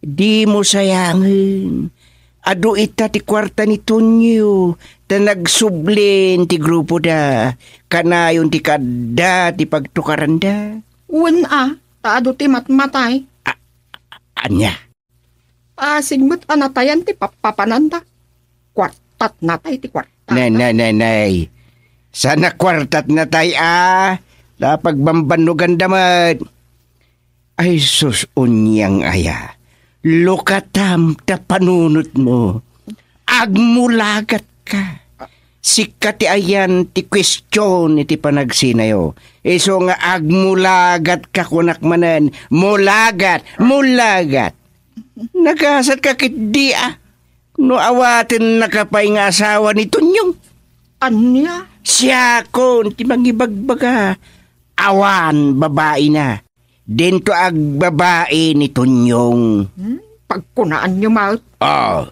di mo sayangin. Ado ita ti kwarta ni Tonyo, ta nagsublin ti grupo da, kanayon ti kada ti pagtukaranda. Uwan ah, taado ti matmatay. Anya? Sigmut anatayan ti papapananda. Kwartat natay ti kwartat. Nay. Sana kwartat na tay Napagbambanugan damat. Ay sus unyang aya. Lokatam ta panunot mo. Agmulagat ka. Sikat ti ayan ti question iti panagsinayo. Iso nga agmulagat ka kunak manan. Mulagat. Nagasat ka kitdi No awatin nakapay nga asawa ni Tunyong. Anya? Siya kon ti mangibagbaga. Awan babae na. Dento ag babae ni Tunyong. Pagkunaan nyo maut. Oh,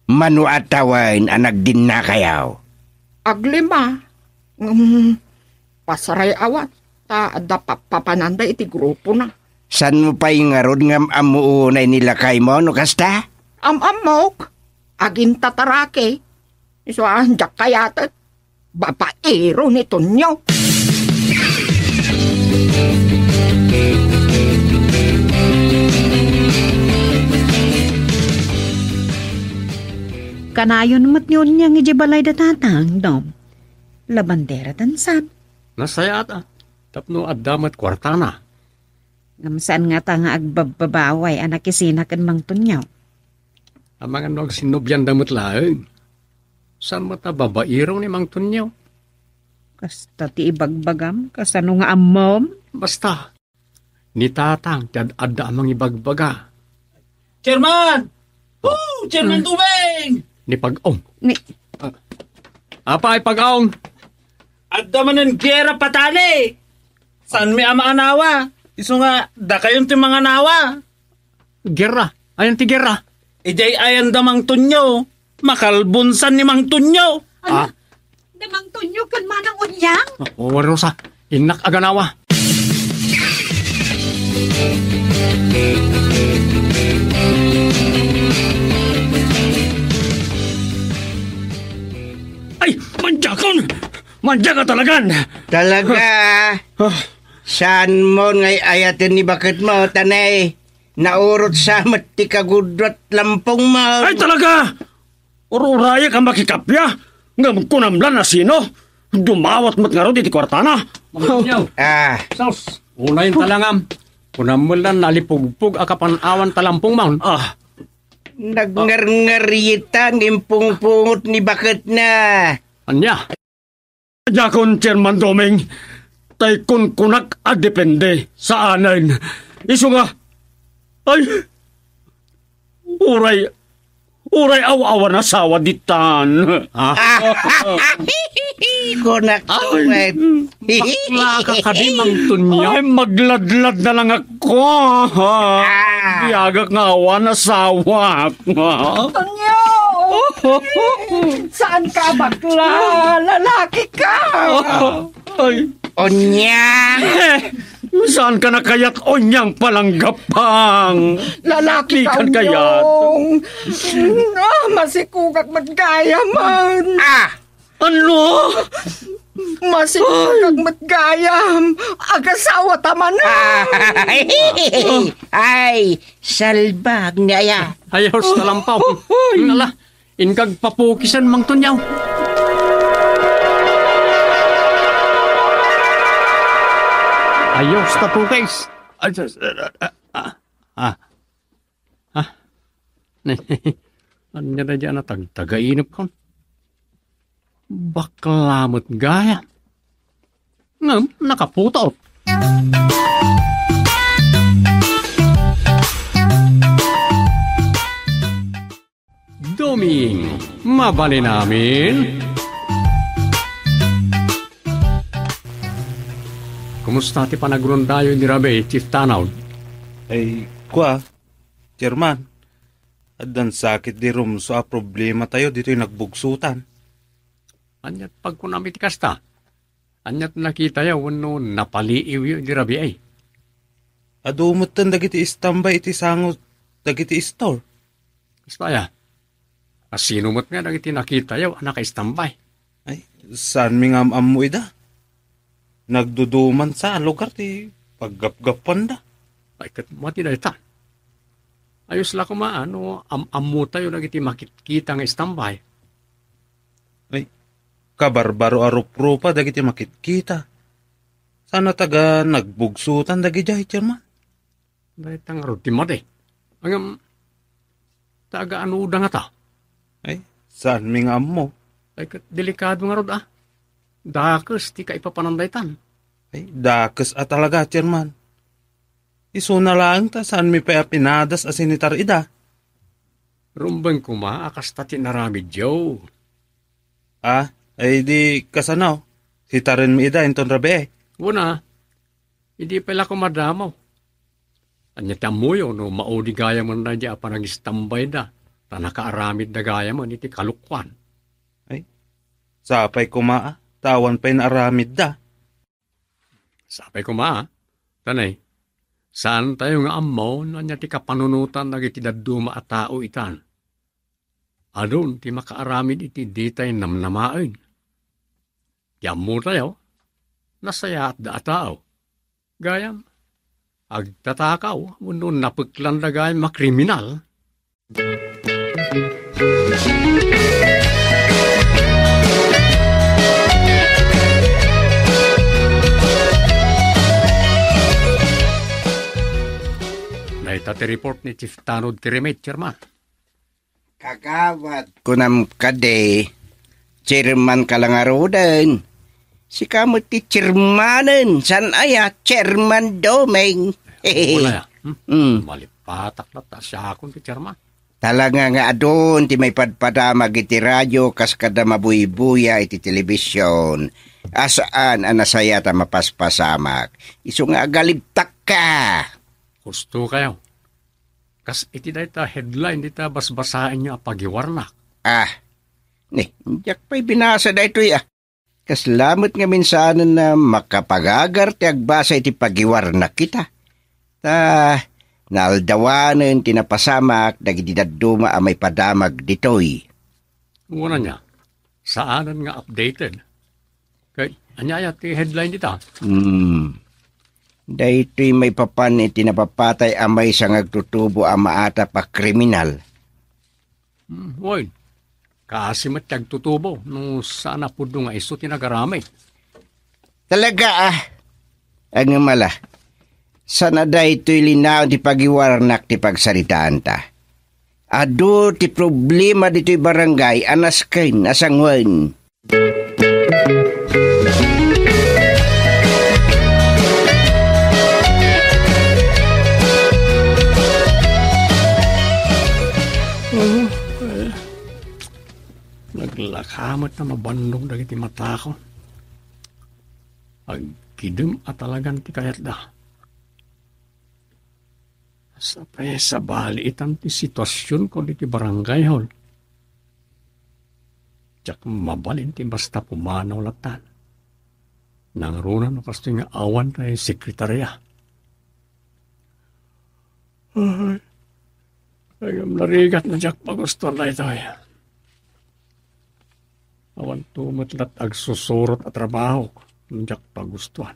manuatawan anak din na kayaw. Aglima. Pasaray awat. Ta adda papananda iti grupo na. San mo pa yung arod ngam amuunay nila kay mo, no kasta? Amok. Agin tatarake. Iso jak kayatat. Babaero ni Tonyo. Kanayon mat yun niyang ijibalay da tatang, dom. Labandera tansan. Nasaya ata. Tapno addamat kwartana. Ngamsaan nga ta nga agbababaway anak isinakan mang tunyaw. Ang mga nog sinubyan damot laeng. San mo ta babairong ni mang tunyaw? Kasta ti ibagbagam, kasano nga amom. Basta, ni tatang ti adda amang ibagbaga. Chairman! Chairman Tubeng! Ni pag-ong. Ni, Apa ay pag-ong? At daman ng gera patali! San may ama anawa? Iso nga, da kayon ti mga nawa. Gera. Ayan ti gera. Ijay ayan damang tunyo. Makalbunsan ni mang tunyo. damang tunyo kan manang unyang. O, Rosa. Inak aganawa. Ay, manjakon! Manjaka talagan! Talaga? Saan mo ngay ayatin ni bakit mo, tanay? Naurot sa mati kagudrat lampong mo. Ay, talaga! Ururaya ka makikapya! Nga magkunamlan na sino? Dumawat mat nga ro iti kwartana. Magyaw. Sos, unay talangam. Kunamulan nalipugpug akapanawan talampong maun. Nagngar-ngarita ng pungpungot ni bakit na. Anya? Yakon, Chairman Doming, tay kun kunak a depende sa anain. Iso nga, ay, uray awa-awa na sawa ditan. Kunak suwet. Bakla ka kadimang tunyo. Ay, magladlad na lang ako. Biyagak nga awa na sawa. Tonyo! Saan ka, bakla? Lalaki ka! Ay, Onyang! saan ka na kaya't onyang palanggapang? Lalaki ka, Ikan kayat. Onyong! Masikugak magkaya man! Ano? Masikugak magkayam! Agasawa tama na! Ay, salbag na ya. Ayos talampaw. Ngala, inkag papukisan mang tunyaw. Ayos na po guys. Ano na dyan na taga-inip kon? Baklamot gaya. Nakaputot. Doming, mabali namin. Kumusta ti panagrondayo ni Rabe, Chief Tanaw? Ay, kwa, Chairman. Adan sakit di rum so a problema tayo dito yung nagbugsutan. Anyat pag kunamit kasta. Anyat nakita yaw no napaliiw yun ni Rabe ay. Adumot tan dagiti istambay iti sangot dagiti store. Basta ya. Asinumot nga dagiti nakita yaw anak istambay. Ay, saan mi nga mo ida? Nagduduman sa lugar ti paggapgapan da. Ay kat mati dahi ta. Ayos la kumaano amu tayo dagiti makikita nga istambay. Ay, kabarbaro arup-rupa dagiti makitkita. Sana taga nagbugsutan dagi jay, Chairman. Dahi tang rutimad eh. Ang taga ano da nga ta. Ay, saan mi nga mo? Ay kat delikado nga rod ah. Dakes ti ka ipapanandaytan. Ay, dakes at talaga, Chairman. Iso na lang ta saan mi pa pinadas asinitar ida. Rumbang kuma akas tati narami Joe. Ay di kasanaw. Sitarin mi ida inton Rabe. Una, hindi pala ko madamaw. Anya tamuyo no maudi gaya man na di apa nag-istambay da. Ta nakaaramid na gaya man iti kalukwan. Sapay kumaa. Tawan pa'y naaramid da. Sapay kuma, tanay, saan tayo nga amaw na niya ti kapanunutan na iti daduma at tao itan? Adun ti makaaramid iti ditay namnamain. Tiyam mo tayo, nasaya at da tao. Gayam, agtatakaw, unun napaglan na gayam makriminal. Naitati report ni Chief Tanod Tirimit, Chairman. Kagawad kunam kade, chairman ka lang arodan. Si kamot ti chairmanen, san aya, Chairman Doming. Wala ya. Malipatak na ta siya akong ti Chairman. Talaga nga adon, ti may padpadamag iti radyo, kas kada mabuy-buya iti telebisyon. Asaan anasaya ta mapaspasamak. Iso nga galibtak ka. Gusto kayo. Kas iti dahi ta headline di ta basbasain niya pagiwarnak. Diyak pa'y binasa da ito ya. Kas lamot nga minsanan na makapagagar ti agbasa iti pagiwarnak kita. Ta naaldawanen tinapasamak dagiti dadduma a may padamag ditoy. Una niya, saanan nga updated. Kay anyaya ti headline di ta. Daytoy may papan iti napapatay amay sa ngagtutubo ang maata pa kriminal. Woy, Kasi matiyag tutubo nung sana po nga iso tinagaramay. Talaga ang mala. Sana da ito'y linaw ti pagiwarnak ti pagsaritaan ta. Ado ti problema dito'y barangay anas kain asangwan. Naglakamot na mabandong dagiti mata ko. Agkidum at talagang ti kayat da. Sapay sa baliitan ti sitwasyon ko diti barangay hall. Tsak mabalin ti basta pumanaw latan. Nangrunan o kasto nga awan tayo sekretarya. Ayam narigat na jak pagusto na ito. Awan tumatlat ag susurot at trabaho jak pagustuhan.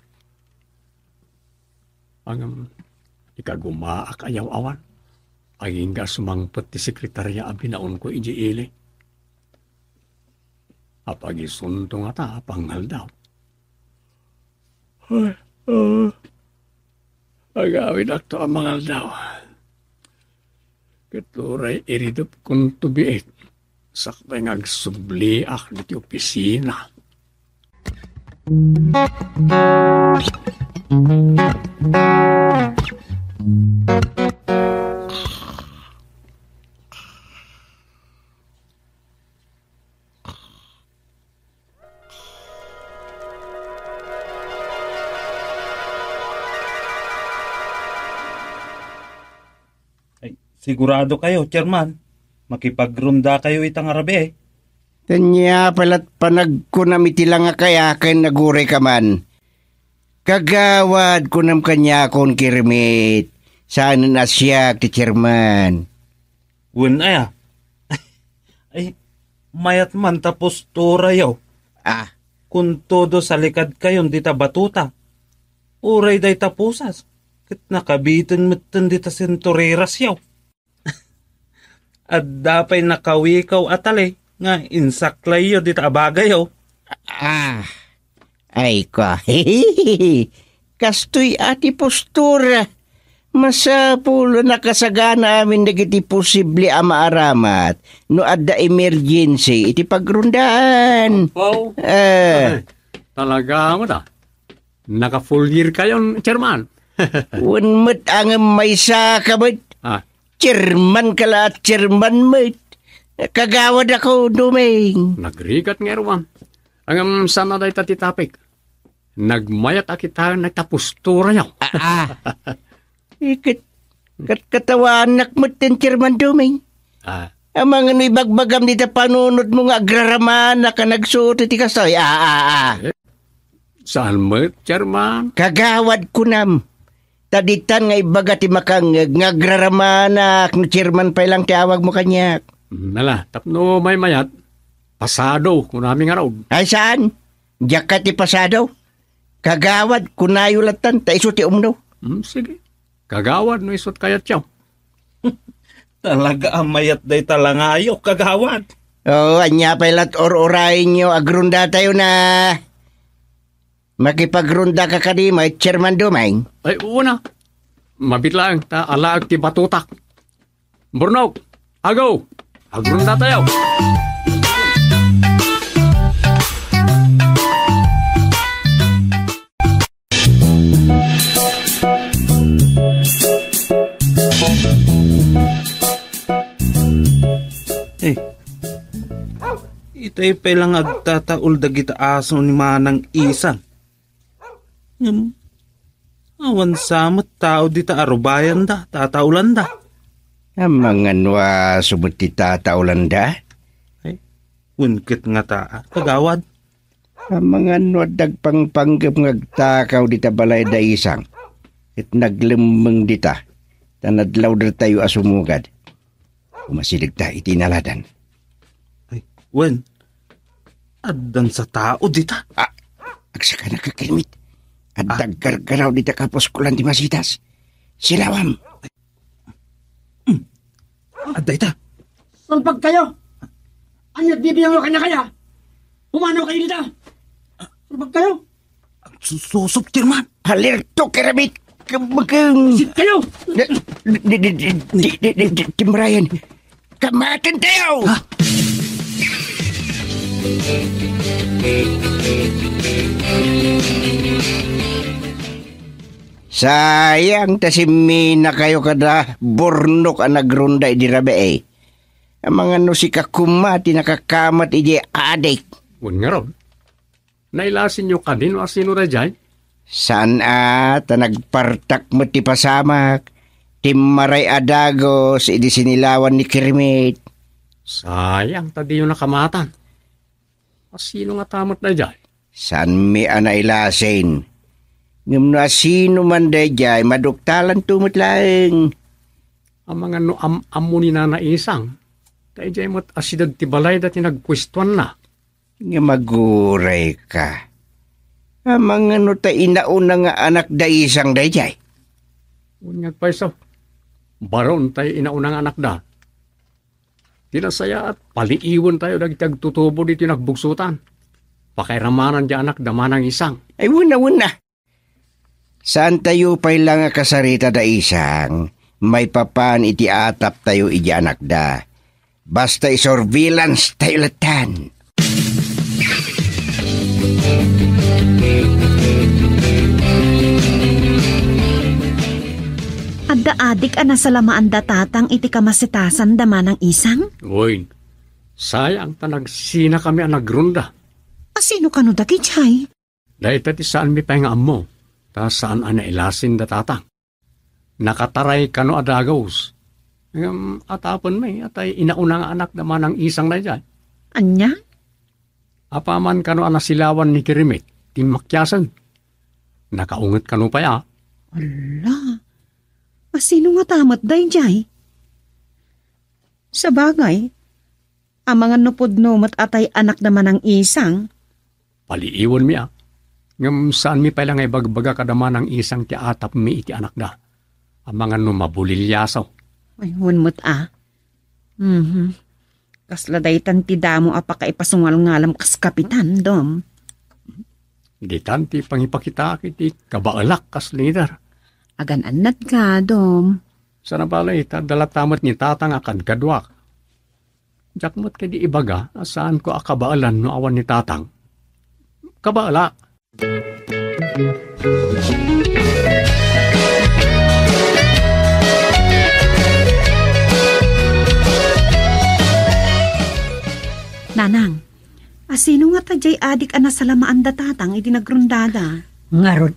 Ang ikagumaak ayaw awan. Aging ga sumangpet ti sekretarya abinaon ko ijiili. Apagisuntong ata pangal daw. Agawin akto ang mangal daw. Katuray iridop kung tubiit. Sakbay ngagsubliak diti opisina. Sigurado kayo, Chairman. Makipagrunda kayo itang arabi. Tanya palat panagkunamiti lang nga kaya kay nagure ka man. Kagawad kunam kanya kon kirmit. Saan nasyak ti chairman? Wen ay ay, mayat man tapos tura yaw. Kung todo sa likad kayon dita batuta. Uray day tapusas. Kat nakabitin matan dita sentoreras yaw. At dapay nakawikaw atale nga insaklay yo dita abagayo. Ay ko. Kastoy ati postura. Masapulo nakasagana amin dagiti posible amaaramat no adda emergency iti pagrundaan. Wow. Talaga mo ta. Naka full year kayon, chairman. Unmet ang may sakabit. Chairman kala at chairman met. Kagawad ako, Duming. Nagrigat nga erwan. Ang sana day tatitapik. Nagmayat akita nagtapustura yaw. Katawanak met ten chairman, Duming. Ang mga nibagbagam dita panunod mo nga agraraman na ka nagsuot iti kasoy. Saan met, chairman? Kagawad ko nam. Taditan nga ibaga ti makang ngagraramanak no chairman pa lang ti awag mo kanyak. Nala, tapno may mayat. Pasado, kunaming araw. Ay saan? Diyak ka ti pasado? Kagawad, kunayulatan, ta iso ti umno. Sige. Kagawad, no isot kayat siyaw. Talaga ang mayat day talangayo, kagawad. Anya pailat or-orayin nyo, agrunda tayo na... Makipagrunda ka kanima, Chairman Duming. Ay, una. Mabitlang, ta alaag ti batutak. Burnog, agaw. Agrunda tayo. Itay pelang agtataul dagita aso ni manang isang. Awan samot tao di ta arubayan da, tataulan da. Mga nwa subot ti tataulan da? Unkit nga ta, kagawad. Mga nwa dagpangpanggap ngagtakaw di ta balay da isang. At naglembeng di ta. Tanadlaw da tayo asumugad. Umasilig ta itinaladan. Wen, addan sa tao di ta. Agsaka nakakilmit. At daggargaraw di ta kapos kulan di masitas. Silawam. Aday ta. Sulpag kayo. Anyat bibiyang mo kanya-kaya. Pumanaw kayo dito. Sabag kayo. Susop, Chairman. Alerto, Kermit. Kamagang... Sit kayo. Timrayan. Kamatan tayo! Sayang tasimina kayo kada burnok ang nagrunda di rabe eh. Ang mga no si kakumati nakakamat iji adik. Huwag nga ron. Nailasin nyo kanino asino na dyan? Saan at nagpartak mo ti pasamak. Timmaray adagos idi sinilawan ni Kermit. Sayang, tadi yung nakamatan. Asino nga tamot na dyan? San mi anailasin? Ngam na sino man dayjay maduktalan tumot laeng. Ang mga no amo ni Nana Isang. Kaya dyan mo't asidad ti balay dati nagkwestiyon na. Nga maguray ka. Ang mga no ta inauna nga anak da isang dayjay. Unyag pa iso. Baron tayo inaunang anak da. Tinasaya at paliiwan tayo dagitag tutubo dito nagbugsutan. Pakairamanan di anak da manang isang. Ay wuna. Saan tayo pa'y lang kasarita da isang, may papan iti atap tayo iti anak da. Basta surveillance tayo latan. Adda adik ana salamaan da tatang iti kamasitasan da manang isang? Uy, sayang ta nagsina kami ang nagrunda. Asino kano da kichay? Dahil pati saan mi pahinga mo, ta saan ana ilasin da tatang. Nakataray kano adagaws. Atapon may atay inaunang anak da manang isang na dyan. Anya? Apaman kano anasilawan ni Kermit, timakyasan. Nakaungot kano pa ya. Ala, asino nga tamat day jay? Sa bagay, ang mga nupudno mat atay anak naman ang isang. Paliiwan mi Ngam saan mi palang ay bagbaga kadaman ang isang ti atap mi iti anak da. Ang mga numabulilyasaw. Ay, hunmut Kasla daytan ti damo apakaipasungal-ngalam kas kapitan, dom. Di tanti pangipakita kiti kabaalak kas leader. Agan-anat ka, dom. Sana balay, dalatamot ni tatang akan kadwak. Jakmot kadi ibaga, saan ko akabaalan no awan ni tatang. Kabaala. Nanang, asino nga tajay adik ana salamaan da tatang iti nagrundada? Ngarod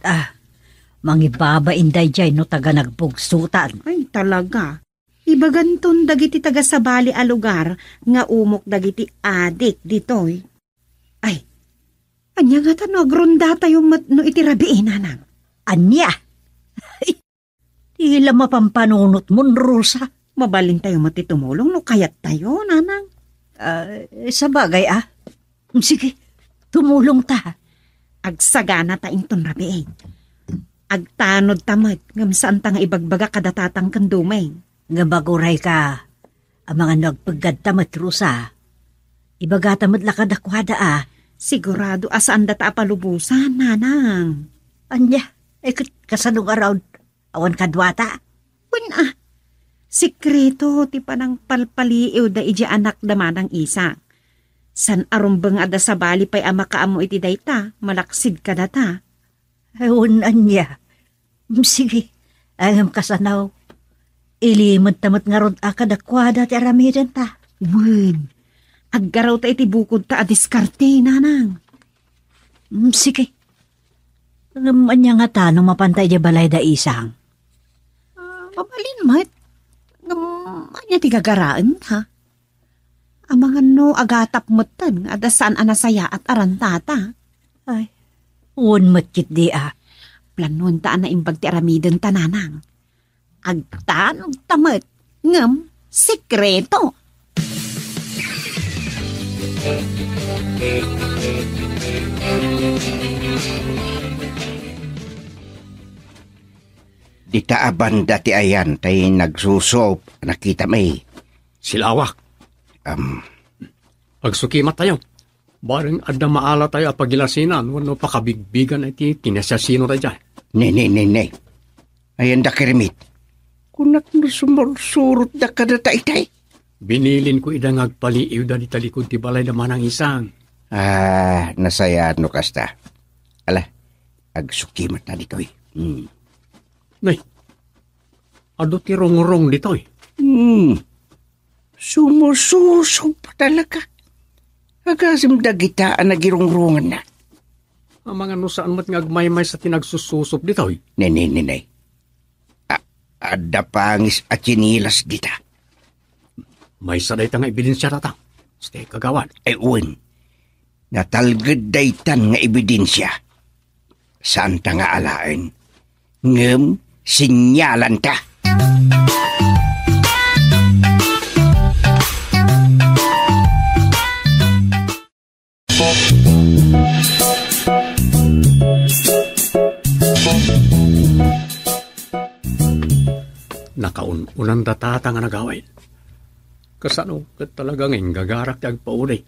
mangibaba inday jay no taga nagbugsutan. Ay, talaga. Iba ganton dagiti taga sabali a lugar nga umok dagiti adik ditoy. Ay, anya nga ta no agrunda tayo no iti rabiin, nanang. Anya? Tila mapampanunot mo, Rosa. Mabalin tayo matitumulong no kayat tayo, nanang. Sa bagay, Sige, tumulong ta. Agsagana ta inton rabiin. Agtanod tamat ngam saan ta nga ibagbaga kadatatang kandumay. Nga baguray ka, ang mga nagpagad tamat, Rosa. Ibaga tamat lakadakwada, Sigurado asaan data apalubusan, nanang. Anya, kasanong around, awan kadwata. Sikreto ti panang palpaliiw da iji anak da manang isa. San arumbeng ada sa bali pa'y amakaamo iti dayta, malaksid ka data. Ayun, anya. Sige, ayam kasanaw. Ilimod tamat nga ron akadakwada ti aramidan ta. Wen, aggaraw ta iti bukod ta adiskarte, nanang. Sige. Anya nga ta, nung mapantay di balay da isang. Pabalin mat. Anya ti gagaraan, ha? Ang mga no agatap motan, adasan anasaya at arantata. Ay, un matkit di Planon taan na imbag ti aramidon tananang. Agtan, tamat, ngam, sikreto. Di taaban dati ayan tayo nagsusop nakita may. Silawak. Agsukimat tayo. Barang adda maala tayo apagilasinan, wano pakabigbigan iti kinasasino tayo dyan. Ne. Ayan da kirimit. Kunak na sumursurot da kadata itay. Binilin ko idang agpaliiw da di talikod ti balay naman ang isang. Nasayad no kasta. Ala, agsukimat na dito Nay, ado ti rong-rong dito Sumususog pa talaga. Agasim dagitaan na girong-rongan na. Ang mga nusaan mat ngagmaymay sa tinagsususop dito Ne. Adda pangis at chinilas kita. May saday nga ebidensya rata. Stay kagawan. Uwan, natalgad daytan nga ebidensya. Saan ta nga alain? Ngem, sinyalan ta. Nakaun-unan datata nga nagawin. Kasano kat talagang gagarak ti agpaunay.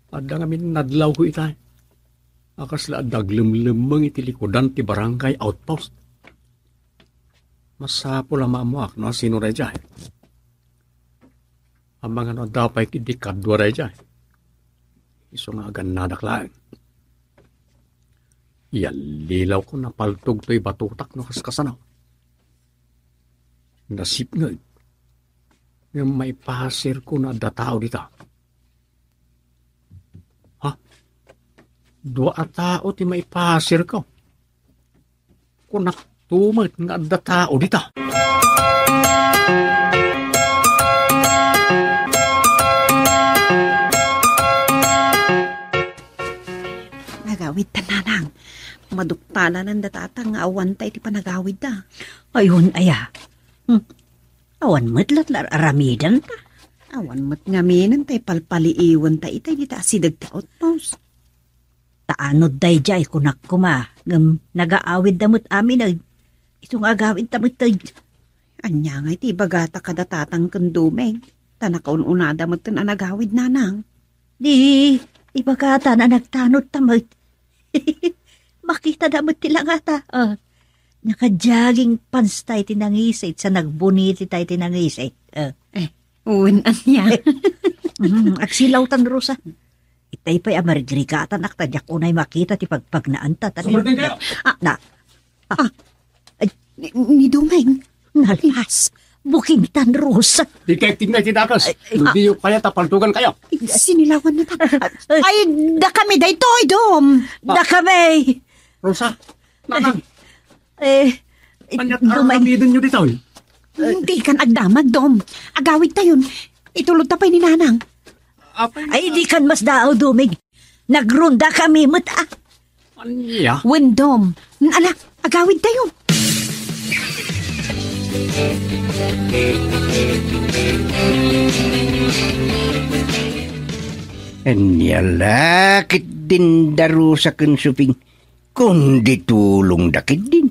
Adda nga minadlaw ko itay. Akas la daglumlumang iti likodan ti barangay outpost. Masapo la maamuak no sino ray dyan. Ang mga no dapay kidikadwa ray dyan. Iso nga ganadaklaan. Lilaw ko na paltog to'y batutak no kaskasanaw. Nasip nga. Yung may pasir ko na datao dito. Ha? Dua tao ti may pasir ko. Kung naktumag nga datao dito. Nagawid ta nanang. Maduktala ng datata nga awan tayo ti panagawid ta. Ayun, aya. Awan mo't latlar aramidan ta. Awan mo't ngaminan tayo palpaliiwan ta itay dita asidag ta outpost. Taanod day jay kunak kuma. Nagaawid damot amin ay. Itong agawid tamot tayo. Anya nga iti bagata kadatatang kandumeng. Tanakaun-unada mo't tan anagawid nanang. Di, ibagata na nagtanod tamot. Makita damot tilang ata. Nakajaging pants tayo tinangisit sa nagbuniti tayo tinangisit. Uwin anya. Agsilaw tan Rosa. Itay pa'y amarigligatan aktadyak unay makita ti pagpagnaan ta. Sumardin kayo! Ni Dumeng. Nalas. Buking tan Rosa. Di kayo tingnan tinakas. Hindi yung kaya tapaltugan kayo. Sinilawan na ta. Ay, da kami day toy, Dom. Da kami. Rosa, nanang. Dumay. Aramidin nyo dito. Hindi kan agdamag, Dom. Agawid tayon. Itulog ta pa'y ni nanang. Ay, di kan mas daaw, Dumig. Nagrunda kami, muta. Anya? Wen, Dom. Alak, agawid tayo. Anya kit din daro sa kensuping. Kundi tulong dakit din.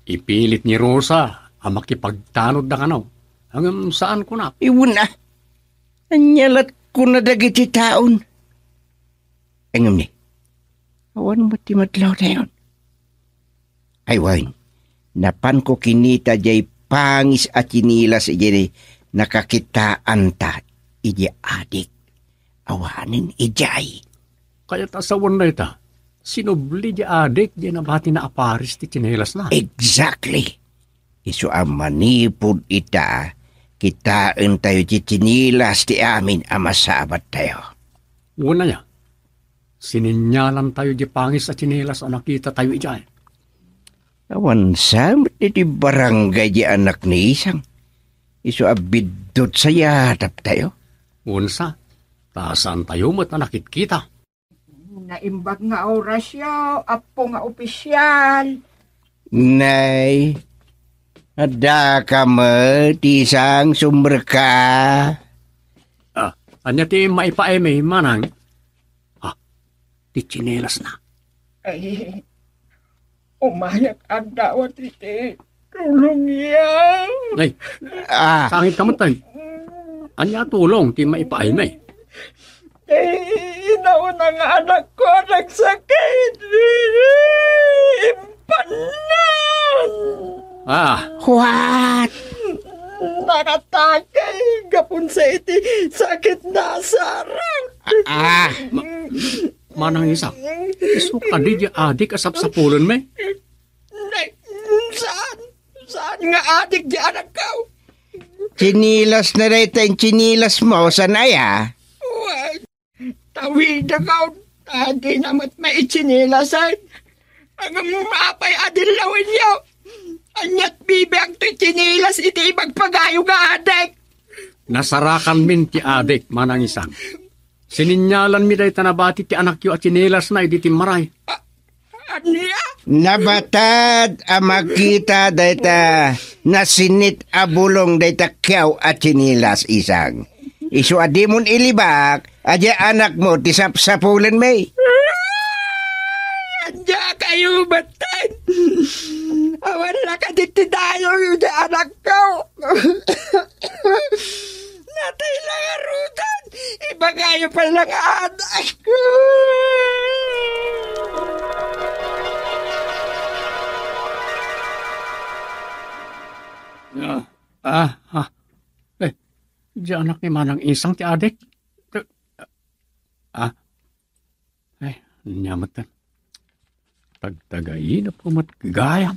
Ipilit ni Rosa ang makipagtanod na kanaw. Hanggang saan ko na? Iwan na. Anyalat ko na dagiti taon. Engam ni. Awan mo ti matlaw na yun. Ay, wain. Napan ko kinita jay pangis at chinilas ijay nakakitaan ta ijay adik. Awanin ijay. Kaya tasawan na ita. Sinubli di adik di nabati na aparis ti chinelas na. Exactly. Isu ang manipod ita, kitaan tayo ti chinilas ti amin amasabat tayo. Una niya, sininyalan tayo di pangis at chinelas ang nakita tayo ijay. Awan samit iti barangay di anak ni isang. Isu abidot sa yatap tayo. Unsa, tasan tayo mo't na nakit-kita. Naimbag nga orasyo, apo nga opisyal. Nay, ada ka mo, tisang sumber ka. Anya ti maipaemay manang. Ti chinelas na. Ay, umayak ang dawat iti. Tulong yan. Ay, sangit ka matay. Anya tulong ti maipaemay. Inaon ang anak ko nagsakit. Impanan. What? Nakatakay. Gapon sa iti sakit na sarang. Manang Isak, iso ka di adik asap-sapulan me? Saan? Saan nga adik di anak ko? Chinilas na rin tayong chinilas mo, sanaya? Tawid ako. Hindi namat may ichinilasan. Ang mapay adin lawin niyo. Anyat bibi ang chinilas iti magpagayo nga adik. Nasarakan min ti adik, Manang Isang. Sininyalan mi day tanabati ti anak yu at chinilas na iti maray. Aniya? Nabatad makita dayta nasinit abulong dayta kyaw at chinilas Isang. Isu adimon ilibak, adya anak mo tisap-sapulan may. Adya kayo batan. Awan na ka diti dayo yung anak ko. Natay lang arutan. Iba kayo palang anak ko. Di anak ni Manang Isang ti adik. Nyamatan. Pagtagayin na pumat gayam.